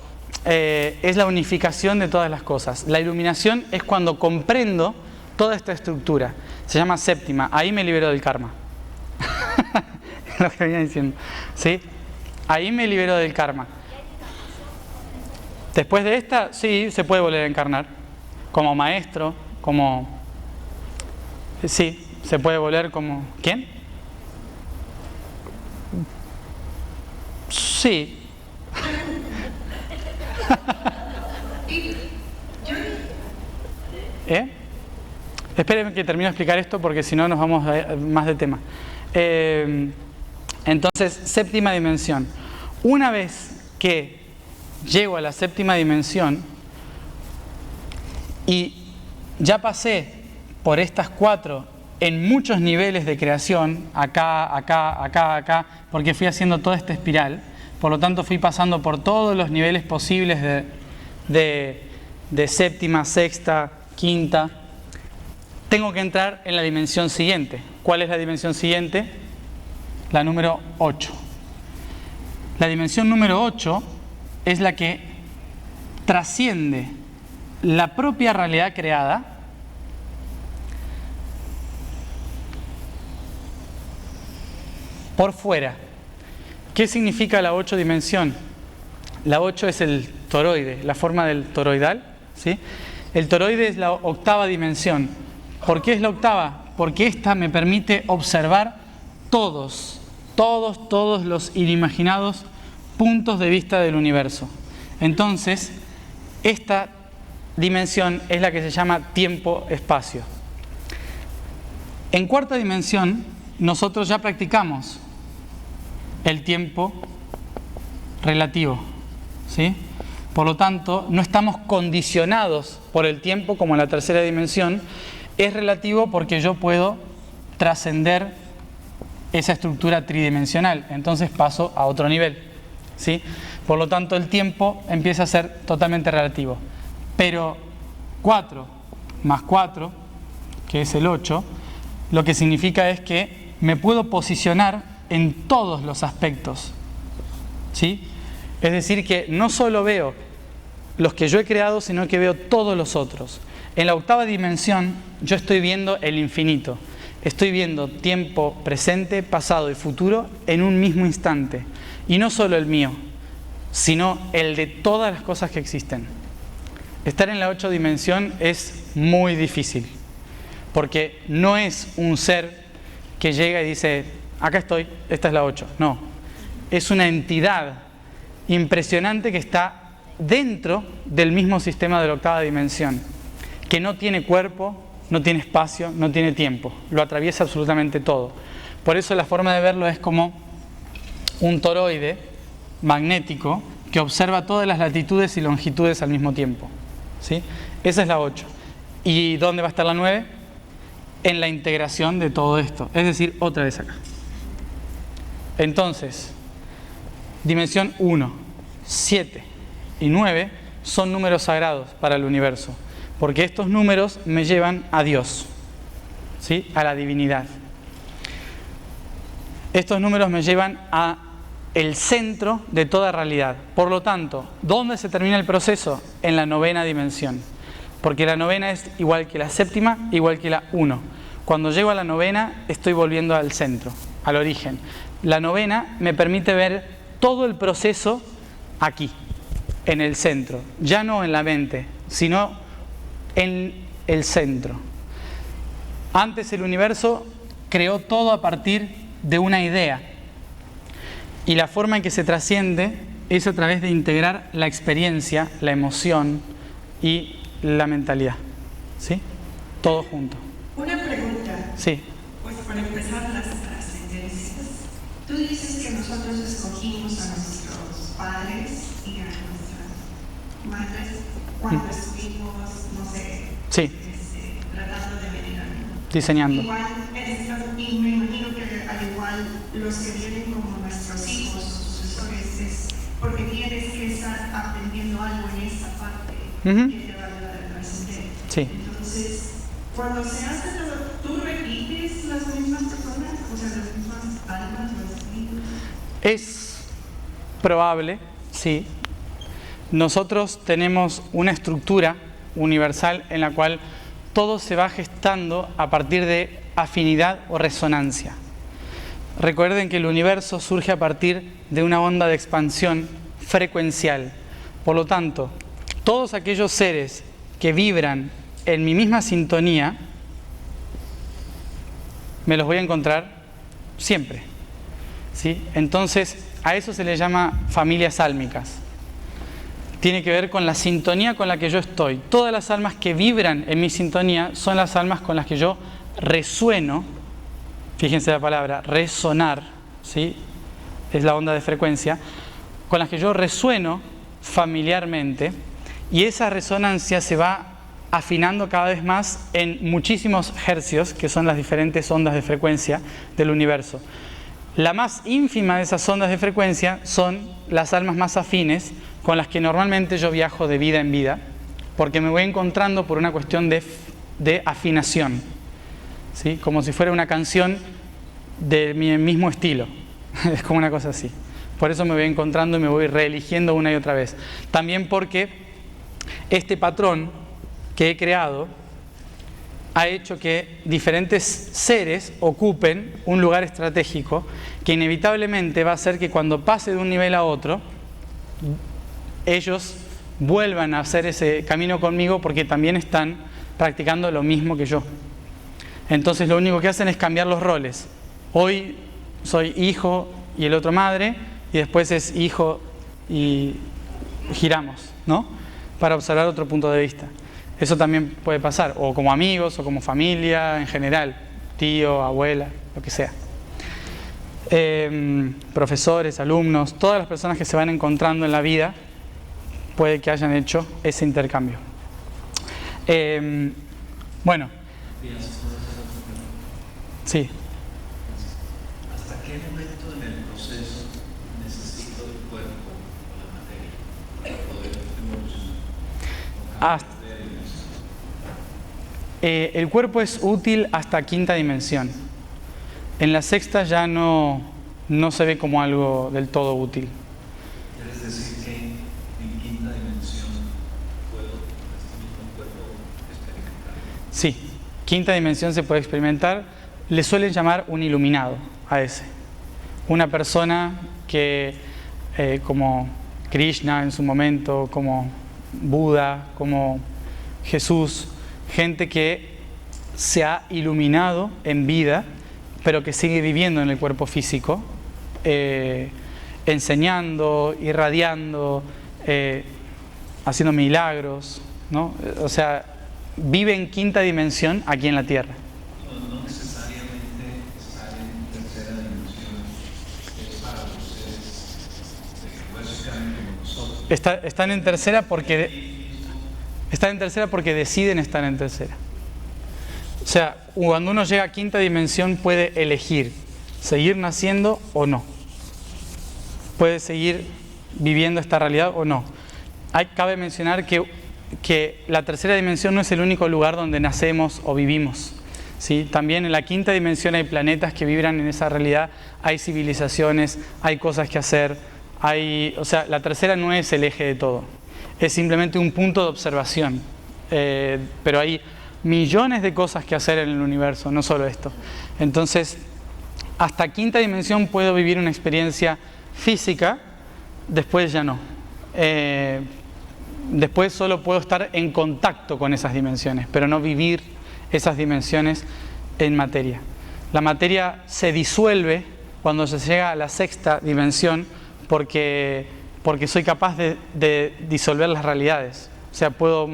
es la unificación de todas las cosas. La iluminación es cuando comprendo toda esta estructura. Se llama séptima. Ahí me libero del karma. Lo que venía diciendo, ¿sí? Ahí me libero del karma. Después de esta, sí, se puede volver a encarnar. Como maestro, como... Sí, se puede volver como... ¿Quién? Sí. Espérenme que termine de explicar esto porque si no nos vamos a más de tema. Entonces, séptima dimensión. Una vez que llego a la séptima dimensión y ya pasé por estas cuatro en muchos niveles de creación, acá, porque fui haciendo toda esta espiral, por lo tanto fui pasando por todos los niveles posibles de séptima, sexta, quinta. Tengo que entrar en la dimensión siguiente. ¿Cuál es la dimensión siguiente? La número 8. La dimensión número 8 es la que trasciende la propia realidad creada por fuera. ¿Qué significa la 8 dimensión? La 8 es el toroide, la forma del toroidal, ¿sí? El toroide es la octava dimensión. ¿Por qué es la octava? Porque esta me permite observar todos los inimaginados puntos de vista del universo. Entonces, esta dimensión es la que se llama tiempo-espacio. En cuarta dimensión, nosotros ya practicamos el tiempo relativo, ¿sí? Por lo tanto, no estamos condicionados por el tiempo como en la tercera dimensión. Es relativo porque yo puedo trascender esa estructura tridimensional. Entonces paso a otro nivel, ¿sí? Por lo tanto, el tiempo empieza a ser totalmente relativo. Pero 4 más 4, que es el 8, lo que significa es que me puedo posicionar en todos los aspectos, ¿sí? Es decir, que no solo veo los que yo he creado, sino que veo todos los otros. En la octava dimensión yo estoy viendo el infinito. Estoy viendo tiempo presente, pasado y futuro en un mismo instante. Y no solo el mío, sino el de todas las cosas que existen. Estar en la 8 dimensión es muy difícil, porque no es un ser que llega y dice, acá estoy, esta es la 8. No, es una entidad impresionante que está dentro del mismo sistema de la octava dimensión, que no tiene cuerpo, no tiene espacio, no tiene tiempo, lo atraviesa absolutamente todo. Por eso la forma de verlo es como un toroide magnético que observa todas las latitudes y longitudes al mismo tiempo, ¿sí? Esa es la 8. ¿Y dónde va a estar la 9? En la integración de todo esto, es decir, otra vez acá. Entonces, dimensión 1, 7 y 9 son números sagrados para el universo, porque estos números me llevan a Dios, ¿sí? A la divinidad. Estos números me llevan a el centro de toda realidad. Por lo tanto, ¿dónde se termina el proceso? En la 9ª dimensión. Porque la 9ª es igual que la 7ª, igual que la 1. Cuando llego a la 9ª, estoy volviendo al centro, al origen. La 9ª me permite ver todo el proceso aquí, en el centro. Ya no en la mente, sino en el centro. Antes el universo creó todo a partir de una idea. Y la forma en que se trasciende es a través de integrar la experiencia, la emoción y la mentalidad. ¿Sí? Todo junto. Una pregunta. Sí. Pues para empezar las trascendencias. Tú dices que nosotros escogimos a nuestros padres y a nuestras madres cuando estuvimos, no sé, Sí. tratando de venir a mí. Diseñando. Igual, y me imagino que al igual los que vienen como nuestros hijos o sucesores es porque tienes que estar aprendiendo algo en esa parte que te va a ayudar a trascender. Sí. Entonces, cuando se hace todo, ¿tú repites las mismas personas? O sea, las mismas almas o espíritus. Es probable, sí. Nosotros tenemos una estructura universal en la cual todo se va gestando a partir de afinidad o resonancia. Recuerden que el universo surge a partir de una onda de expansión frecuencial. Por lo tanto, todos aquellos seres que vibran en mi misma sintonía, me los voy a encontrar siempre, ¿sí? Entonces, a eso se le llama familias sálmicas. Tiene que ver con la sintonía con la que yo estoy. Todas las almas que vibran en mi sintonía son las almas con las que yo resueno. Fíjense la palabra, resonar, ¿sí? Es la onda de frecuencia, con las que yo resueno familiarmente, y esa resonancia se va afinando cada vez más en muchísimos hercios, que son las diferentes ondas de frecuencia del universo. La más ínfima de esas ondas de frecuencia son las almas más afines, con las que normalmente yo viajo de vida en vida, porque me voy encontrando por una cuestión de afinación, ¿sí? Como si fuera una canción de mi mismo estilo. Es como una cosa así. Por eso me voy encontrando y me voy reeligiendo una y otra vez. También porque este patrón que he creado ha hecho que diferentes seres ocupen un lugar estratégico que inevitablemente va a hacer que cuando pase de un nivel a otro, ellos vuelvan a hacer ese camino conmigo porque también están practicando lo mismo que yo. Entonces lo único que hacen es cambiar los roles. Hoy soy hijo y el otro madre, y después es hijo y giramos, ¿no? Para observar otro punto de vista. Eso también puede pasar, o como amigos, o como familia en general, tío, abuela, lo que sea. Profesores, alumnos, todas las personas que se van encontrando en la vida, puede que hayan hecho ese intercambio. Bueno. Sí. ¿Hasta qué momento en el proceso necesito el cuerpo o la materia para poder evolucionar? El cuerpo es útil hasta quinta dimensión. En la sexta ya no se ve como algo del todo útil. ¿Quieres decir que en quinta dimensión puedo este mismo cuerpo experimentar? Sí, quinta dimensión se puede experimentar. Le suelen llamar un iluminado a ese. Una persona que, como Krishna en su momento, como Buda, como Jesús, gente que se ha iluminado en vida, pero que sigue viviendo en el cuerpo físico, enseñando, irradiando, haciendo milagros, ¿no? O sea, vive en quinta dimensión aquí en la Tierra. No necesariamente estar en tercera dimensión es para los seres de hueso y carne como nosotros. Están en tercera porque deciden estar en tercera. O sea, cuando uno llega a quinta dimensión puede elegir seguir naciendo o no. Puede seguir viviendo esta realidad o no. Cabe mencionar que la tercera dimensión no es el único lugar donde nacemos o vivimos, ¿sí? También en la quinta dimensión hay planetas que vibran en esa realidad, hay civilizaciones, hay cosas que hacer, o sea, la tercera no es el eje de todo, es simplemente un punto de observación, pero hay millones de cosas que hacer en el universo, no solo esto. Entonces, hasta quinta dimensión puedo vivir una experiencia física, después ya no. Después solo puedo estar en contacto con esas dimensiones, pero no vivir esas dimensiones en materia. La materia se disuelve cuando se llega a la sexta dimensión porque soy capaz de disolver las realidades. O sea, puedo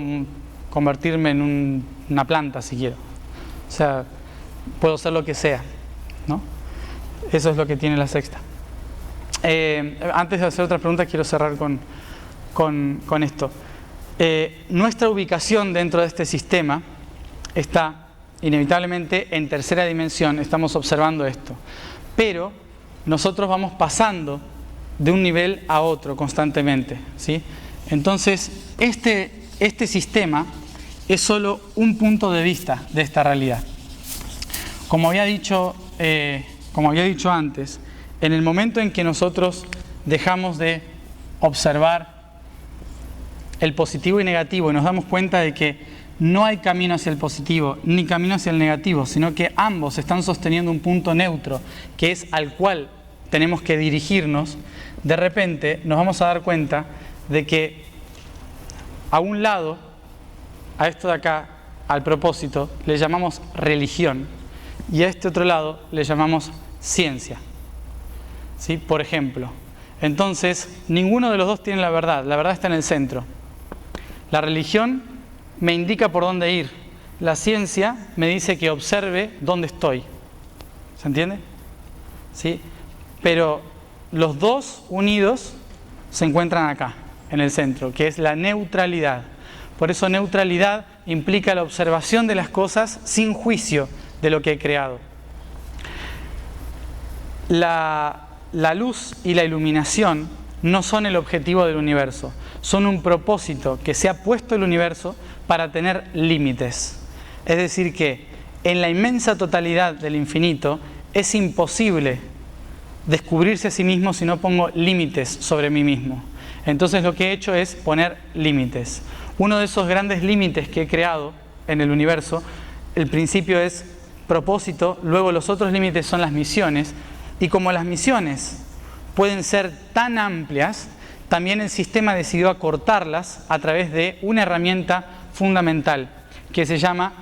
convertirme en una planta si quiero. O sea, puedo ser lo que sea, ¿no? Eso es lo que tiene la sexta. Antes de hacer otra pregunta, quiero cerrar con esto. Nuestra ubicación dentro de este sistema está inevitablemente en tercera dimensión, estamos observando esto. Pero nosotros vamos pasando de un nivel a otro constantemente, ¿sí? Entonces, este sistema es solo un punto de vista de esta realidad. Como había dicho antes, en el momento en que nosotros dejamos de observar el positivo y negativo y nos damos cuenta de que no hay camino hacia el positivo ni camino hacia el negativo, sino que ambos están sosteniendo un punto neutro que es al cual tenemos que dirigirnos, de repente nos vamos a dar cuenta de que a un lado, a esto de acá, al propósito, le llamamos religión y a este otro lado le llamamos ciencia, ¿sí? Por ejemplo. Entonces, ninguno de los dos tiene la verdad está en el centro. La religión me indica por dónde ir, la ciencia me dice que observe dónde estoy. ¿Se entiende? ¿Sí? Pero los dos unidos se encuentran acá, en el centro, que es la neutralidad. Por eso neutralidad implica la observación de las cosas sin juicio de lo que he creado. La luz y la iluminación no son el objetivo del universo, son un propósito que se ha puesto el universo para tener límites. Es decir que en la inmensa totalidad del infinito es imposible descubrirse a sí mismo si no pongo límites sobre mí mismo. Entonces lo que he hecho es poner límites. Uno de esos grandes límites que he creado en el universo, el principio es propósito, luego los otros límites son las misiones, y como las misiones pueden ser tan amplias, también el sistema decidió acortarlas a través de una herramienta fundamental que se llama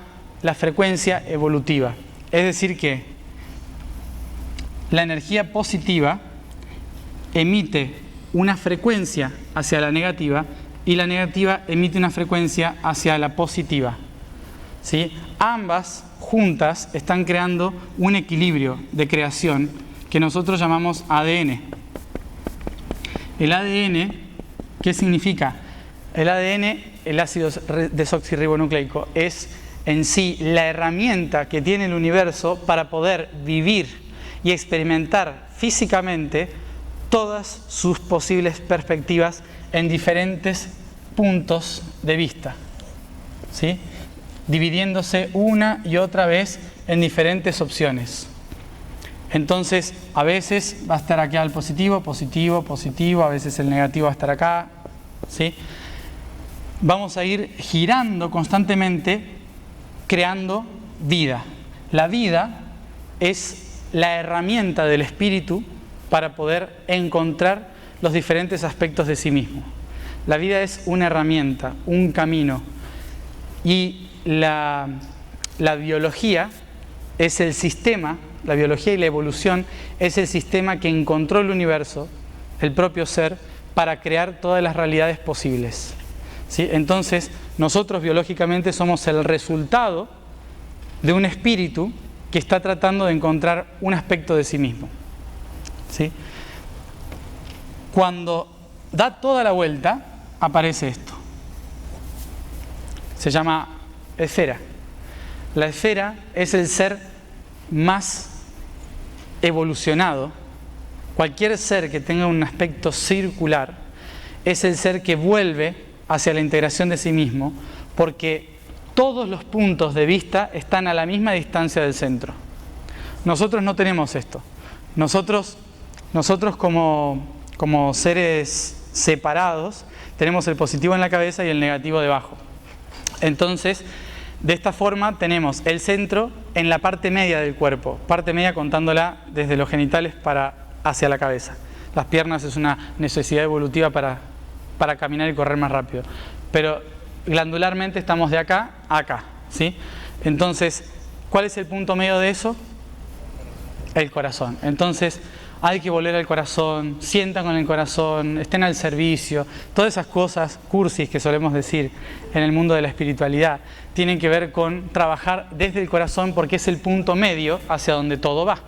la frecuencia evolutiva. Es decir que la energía positiva emite una frecuencia hacia la negativa y la negativa emite una frecuencia hacia la positiva, ¿sí? Ambas juntas están creando un equilibrio de creación que nosotros llamamos ADN. El ADN, ¿qué significa? El ADN, el ácido desoxirribonucleico, es en sí la herramienta que tiene el universo para poder vivir y experimentar físicamente todas sus posibles perspectivas en diferentes puntos de vista, ¿sí? dividiéndose una y otra vez en diferentes opciones. Entonces, a veces va a estar acá el positivo, positivo, positivo, a veces el negativo va a estar acá, ¿sí? Vamos a ir girando constantemente, creando vida. La vida es la herramienta del espíritu para poder encontrar los diferentes aspectos de sí mismo. La vida es una herramienta, un camino. Y la biología es el sistema, la biología y la evolución es el sistema que encontró el universo, el propio ser, para crear todas las realidades posibles. ¿Sí? Entonces, nosotros biológicamente somos el resultado de un espíritu que está tratando de encontrar un aspecto de sí mismo. ¿Sí? Cuando da toda la vuelta, aparece esto. Se llama esfera. La esfera es el ser más evolucionado. Cualquier ser que tenga un aspecto circular es el ser que vuelve hacia la integración de sí mismo, porque todos los puntos de vista están a la misma distancia del centro. Nosotros no tenemos esto. Nosotros como seres separados tenemos el positivo en la cabeza y el negativo debajo. Entonces, de esta forma tenemos el centro en la parte media del cuerpo, parte media contándola desde los genitales hacia la cabeza. Las piernas es una necesidad evolutiva para caminar y correr más rápido. Pero glandularmente estamos de acá a acá, ¿sí? Entonces, ¿cuál es el punto medio de eso? El corazón. Entonces, hay que volver al corazón, sientan con el corazón, estén al servicio. Todas esas cosas cursis que solemos decir en el mundo de la espiritualidad tienen que ver con trabajar desde el corazón, porque es el punto medio hacia donde todo va,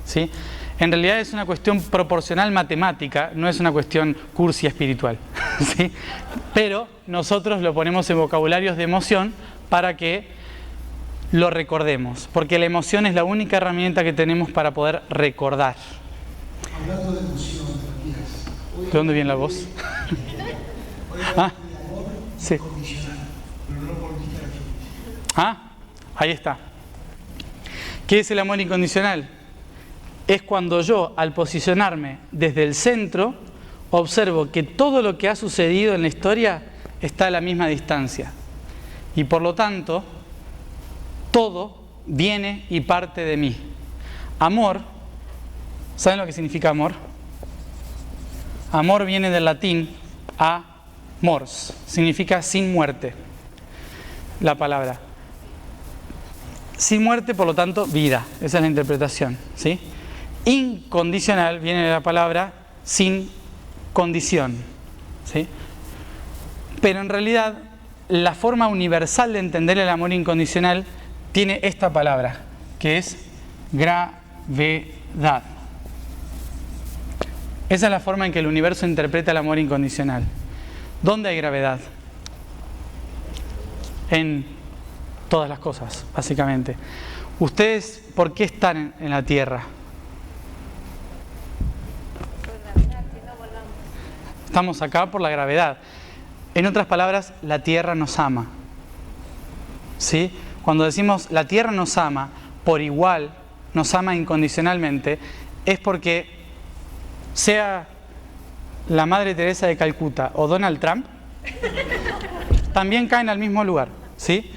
¿sí? En realidad es una cuestión proporcional matemática, no es una cuestión cursi espiritual, ¿sí? Pero nosotros lo ponemos en vocabularios de emoción para que lo recordemos, porque la emoción es la única herramienta que tenemos para poder recordar. Hablando de emoción, Matías. ¿De dónde viene la voz? Ah, sí. Pero no volviste a la definición. Ah, ahí está. ¿Qué es el amor incondicional? Es cuando yo, al posicionarme desde el centro, observo que todo lo que ha sucedido en la historia está a la misma distancia. Y por lo tanto, todo viene y parte de mí. Amor, ¿saben lo que significa amor? Amor viene del latín amors, significa sin muerte, la palabra. Sin muerte, por lo tanto, vida. Esa es la interpretación, ¿sí? Incondicional viene de la palabra sin condición, ¿sí? Pero en realidad, la forma universal de entender el amor incondicional tiene esta palabra, que es gravedad. Esa es la forma en que el universo interpreta el amor incondicional. ¿Dónde hay gravedad? En todas las cosas, básicamente. ¿Ustedes por qué están en la Tierra? Estamos acá por la gravedad. En otras palabras, la Tierra nos ama, ¿sí? Cuando decimos la Tierra nos ama por igual, nos ama incondicionalmente, es porque sea la Madre Teresa de Calcuta o Donald Trump, también caen al mismo lugar, ¿sí?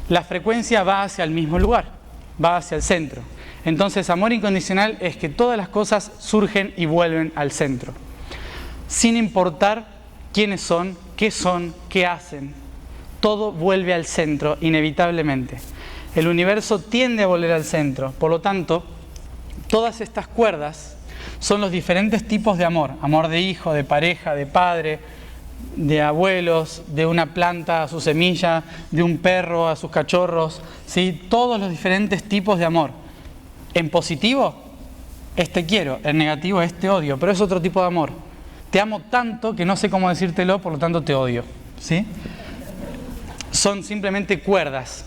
La frecuencia va hacia el mismo lugar, va hacia el centro. Entonces, amor incondicional es que todas las cosas surgen y vuelven al centro, sin importar quiénes son, qué hacen. Todo vuelve al centro, inevitablemente. El universo tiende a volver al centro. Por lo tanto, todas estas cuerdas son los diferentes tipos de amor. Amor de hijo, de pareja, de padre, de abuelos, de una planta a su semilla, de un perro a sus cachorros, ¿sí? Todos los diferentes tipos de amor. En positivo, este quiero. En negativo, este odio. Pero es otro tipo de amor. Te amo tanto que no sé cómo decírtelo, por lo tanto te odio, ¿sí? Son simplemente cuerdas.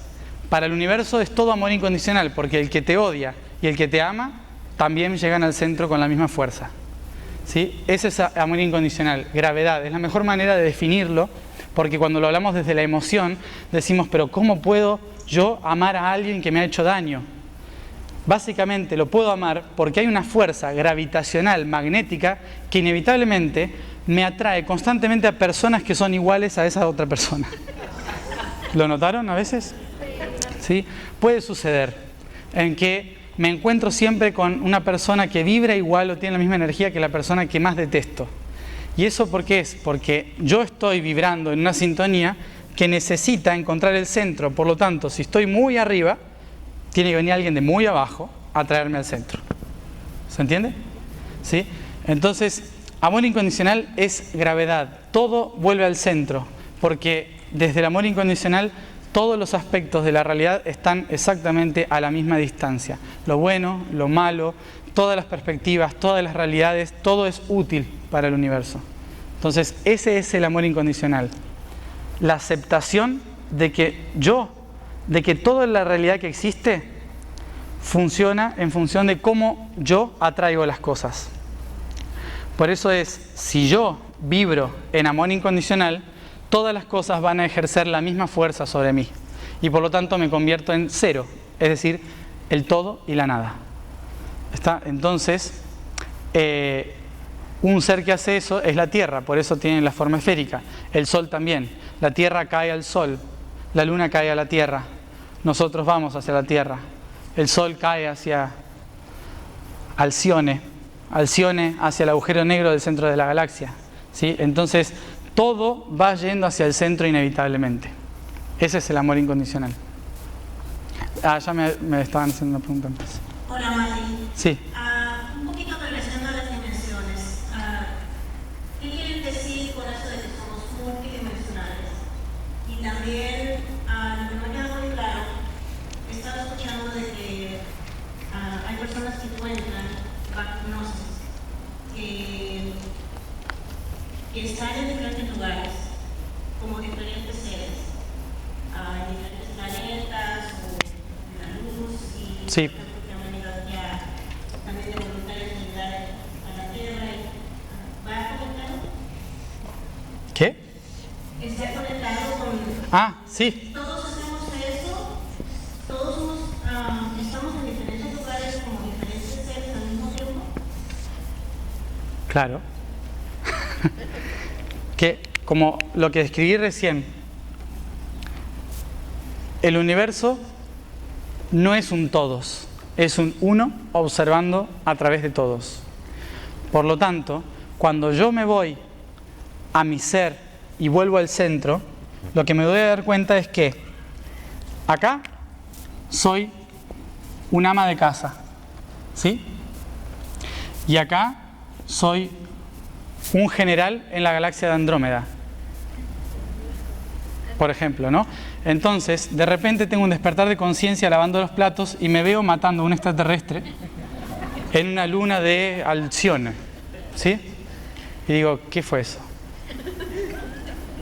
Para el universo es todo amor incondicional, porque el que te odia y el que te ama también llegan al centro con la misma fuerza, ¿sí? Ese es amor incondicional, gravedad. Es la mejor manera de definirlo, Porque cuando lo hablamos desde la emoción, decimos, pero ¿cómo puedo yo amar a alguien que me ha hecho daño? Básicamente lo puedo amar porque hay una fuerza gravitacional, magnética, que inevitablemente me atrae constantemente a personas que son iguales a esa otra persona. ¿Lo notaron a veces? ¿Sí? Puede suceder en que me encuentro siempre con una persona que vibra igual o tiene la misma energía que la persona que más detesto. ¿Y eso por qué es? Porque yo estoy vibrando en una sintonía que necesita encontrar el centro. Por lo tanto, si estoy muy arriba, tiene que venir alguien de muy abajo a traerme al centro. ¿Se entiende? ¿Sí? Entonces, amor incondicional es gravedad. Todo vuelve al centro. Porque desde el amor incondicional, todos los aspectos de la realidad están exactamente a la misma distancia. Lo bueno, lo malo, todas las perspectivas, todas las realidades, todo es útil para el universo. Entonces, ese es el amor incondicional. La aceptación de que toda la realidad que existe funciona en función de cómo yo atraigo las cosas. Por eso es, si yo vibro en amor incondicional, todas las cosas van a ejercer la misma fuerza sobre mí. Y por lo tanto me convierto en cero, es decir, el todo y la nada. ¿Está? Entonces, un ser que hace eso es la Tierra, por eso tiene la forma esférica. El Sol también. La Tierra cae al Sol, la Luna cae a la Tierra. Nosotros vamos hacia la Tierra. El Sol cae hacia Alcione hacia el agujero negro del centro de la galaxia. ¿Sí? Entonces, todo va yendo hacia el centro inevitablemente. Ese es el amor incondicional. Ya me estaban haciendo una pregunta antes. Hola, Mari. Sí. Un poquito relacionado a las dimensiones. ¿Qué quieren decir con eso de que somos multidimensionales? Y también, lo que no me queda muy claro, estaba escuchando de que hay personas que encuentran hipnosis, que están en diferentes lugares, como diferentes seres, en diferentes planetas o en la luz, y sí. que han venido ya también de voluntarios a ayudar a la Tierra. ¿Va conectado? ¿Qué? Está conectado con... Sí. Todos hacemos eso, todos somos, estamos en diferentes lugares como diferentes seres al mismo tiempo. Claro. Que, como lo que describí recién, el universo no es un todos, es un uno observando a través de todos. Por lo tanto, cuando yo me voy a mi ser y vuelvo al centro, lo que me doy a dar cuenta es que acá soy un ama de casa, ¿sí? Y acá soy un general en la galaxia de Andrómeda, por ejemplo, ¿no? Entonces, de repente tengo un despertar de conciencia lavando los platos y me veo matando a un extraterrestre en una luna de Alcione, ¿sí? Y digo, ¿qué fue eso?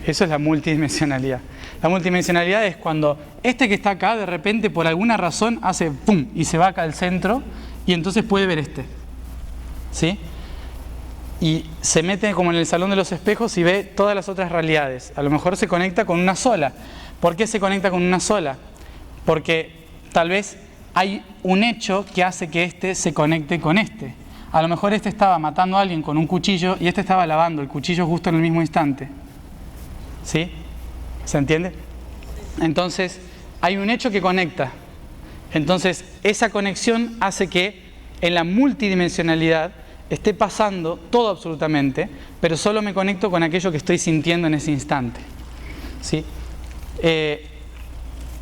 Eso es la multidimensionalidad. La multidimensionalidad es cuando este que está acá, de repente, por alguna razón, hace ¡pum! Y se va acá al centro y entonces puede ver este, ¿sí? Y se mete como en el salón de los espejos y ve todas las otras realidades. A lo mejor se conecta con una sola. ¿Por qué se conecta con una sola? Porque tal vez hay un hecho que hace que este se conecte con este. A lo mejor este estaba matando a alguien con un cuchillo y este estaba lavando el cuchillo justo en el mismo instante. ¿Sí? ¿Se entiende? Entonces, hay un hecho que conecta. Entonces, esa conexión hace que en la multidimensionalidad esté pasando todo absolutamente, pero solo me conecto con aquello que estoy sintiendo en ese instante. ¿Sí?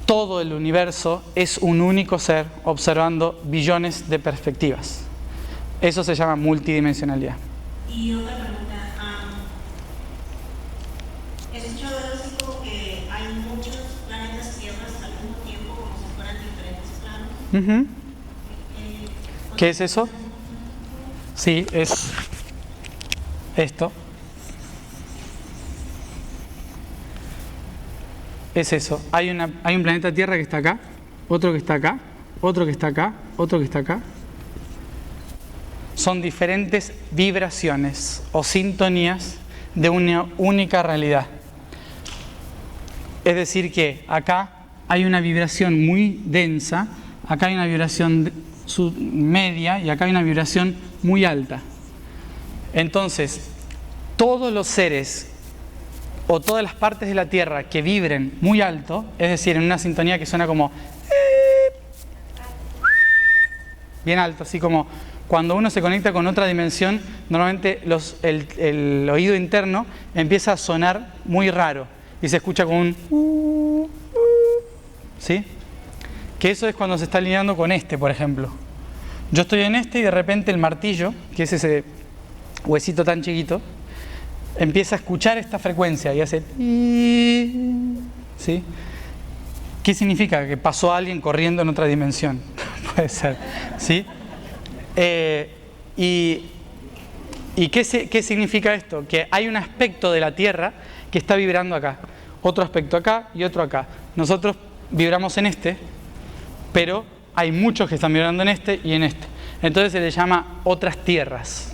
Todo el universo es un único ser observando billones de perspectivas. Eso se llama multidimensionalidad. Y otra pregunta, he escuchado algo así como que hay muchos planetas tierras al mismo tiempo, como si fueran diferentes planos. ¿Qué es eso? Sí, es esto. Es eso. Hay un planeta Tierra que está acá, otro que está acá, otro que está acá, otro que está acá. Son diferentes vibraciones o sintonías de una única realidad. Es decir que acá hay una vibración muy densa, acá hay una vibración media y acá hay una vibración muy alta. Entonces, todos los seres o todas las partes de la Tierra que vibren muy alto, es decir, en una sintonía que suena como bien alto, así como cuando uno se conecta con otra dimensión, normalmente el oído interno empieza a sonar muy raro y se escucha como un ¿sí? Que eso es cuando se está alineando con este, por ejemplo. Yo estoy en este y de repente el martillo, que es ese huesito tan chiquito, empieza a escuchar esta frecuencia y hace ¿sí? ¿Qué significa? Que pasó alguien corriendo en otra dimensión. Puede ser, ¿sí? ¿Y qué significa esto? Que hay un aspecto de la Tierra que está vibrando acá, otro aspecto acá y otro acá. Nosotros vibramos en este, pero hay muchos que están vibrando en este y en este. Entonces se le llama otras tierras.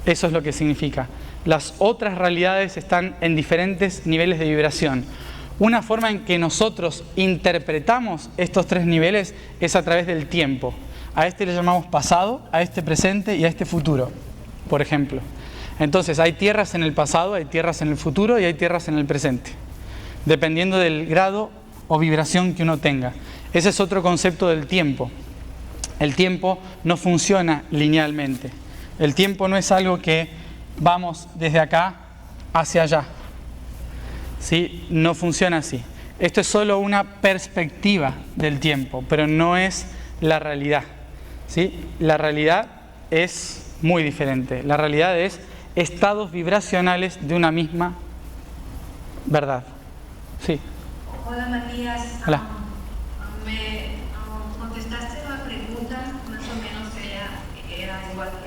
Eso es lo que significa. Las otras realidades están en diferentes niveles de vibración. Una forma en que nosotros interpretamos estos tres niveles es a través del tiempo. A este le llamamos pasado, a este presente y a este futuro, por ejemplo. Entonces hay tierras en el pasado, hay tierras en el futuro y hay tierras en el presente, dependiendo del grado o vibración que uno tenga. Ese es otro concepto del tiempo. El tiempo no funciona linealmente. El tiempo no es algo que vamos desde acá hacia allá. ¿Sí? No funciona así. Esto es solo una perspectiva del tiempo, pero no es la realidad. ¿Sí? La realidad es muy diferente. La realidad es estados vibracionales de una misma verdad. Sí. Hola Matías. Hola. Me contestaste una pregunta más o menos que era igual que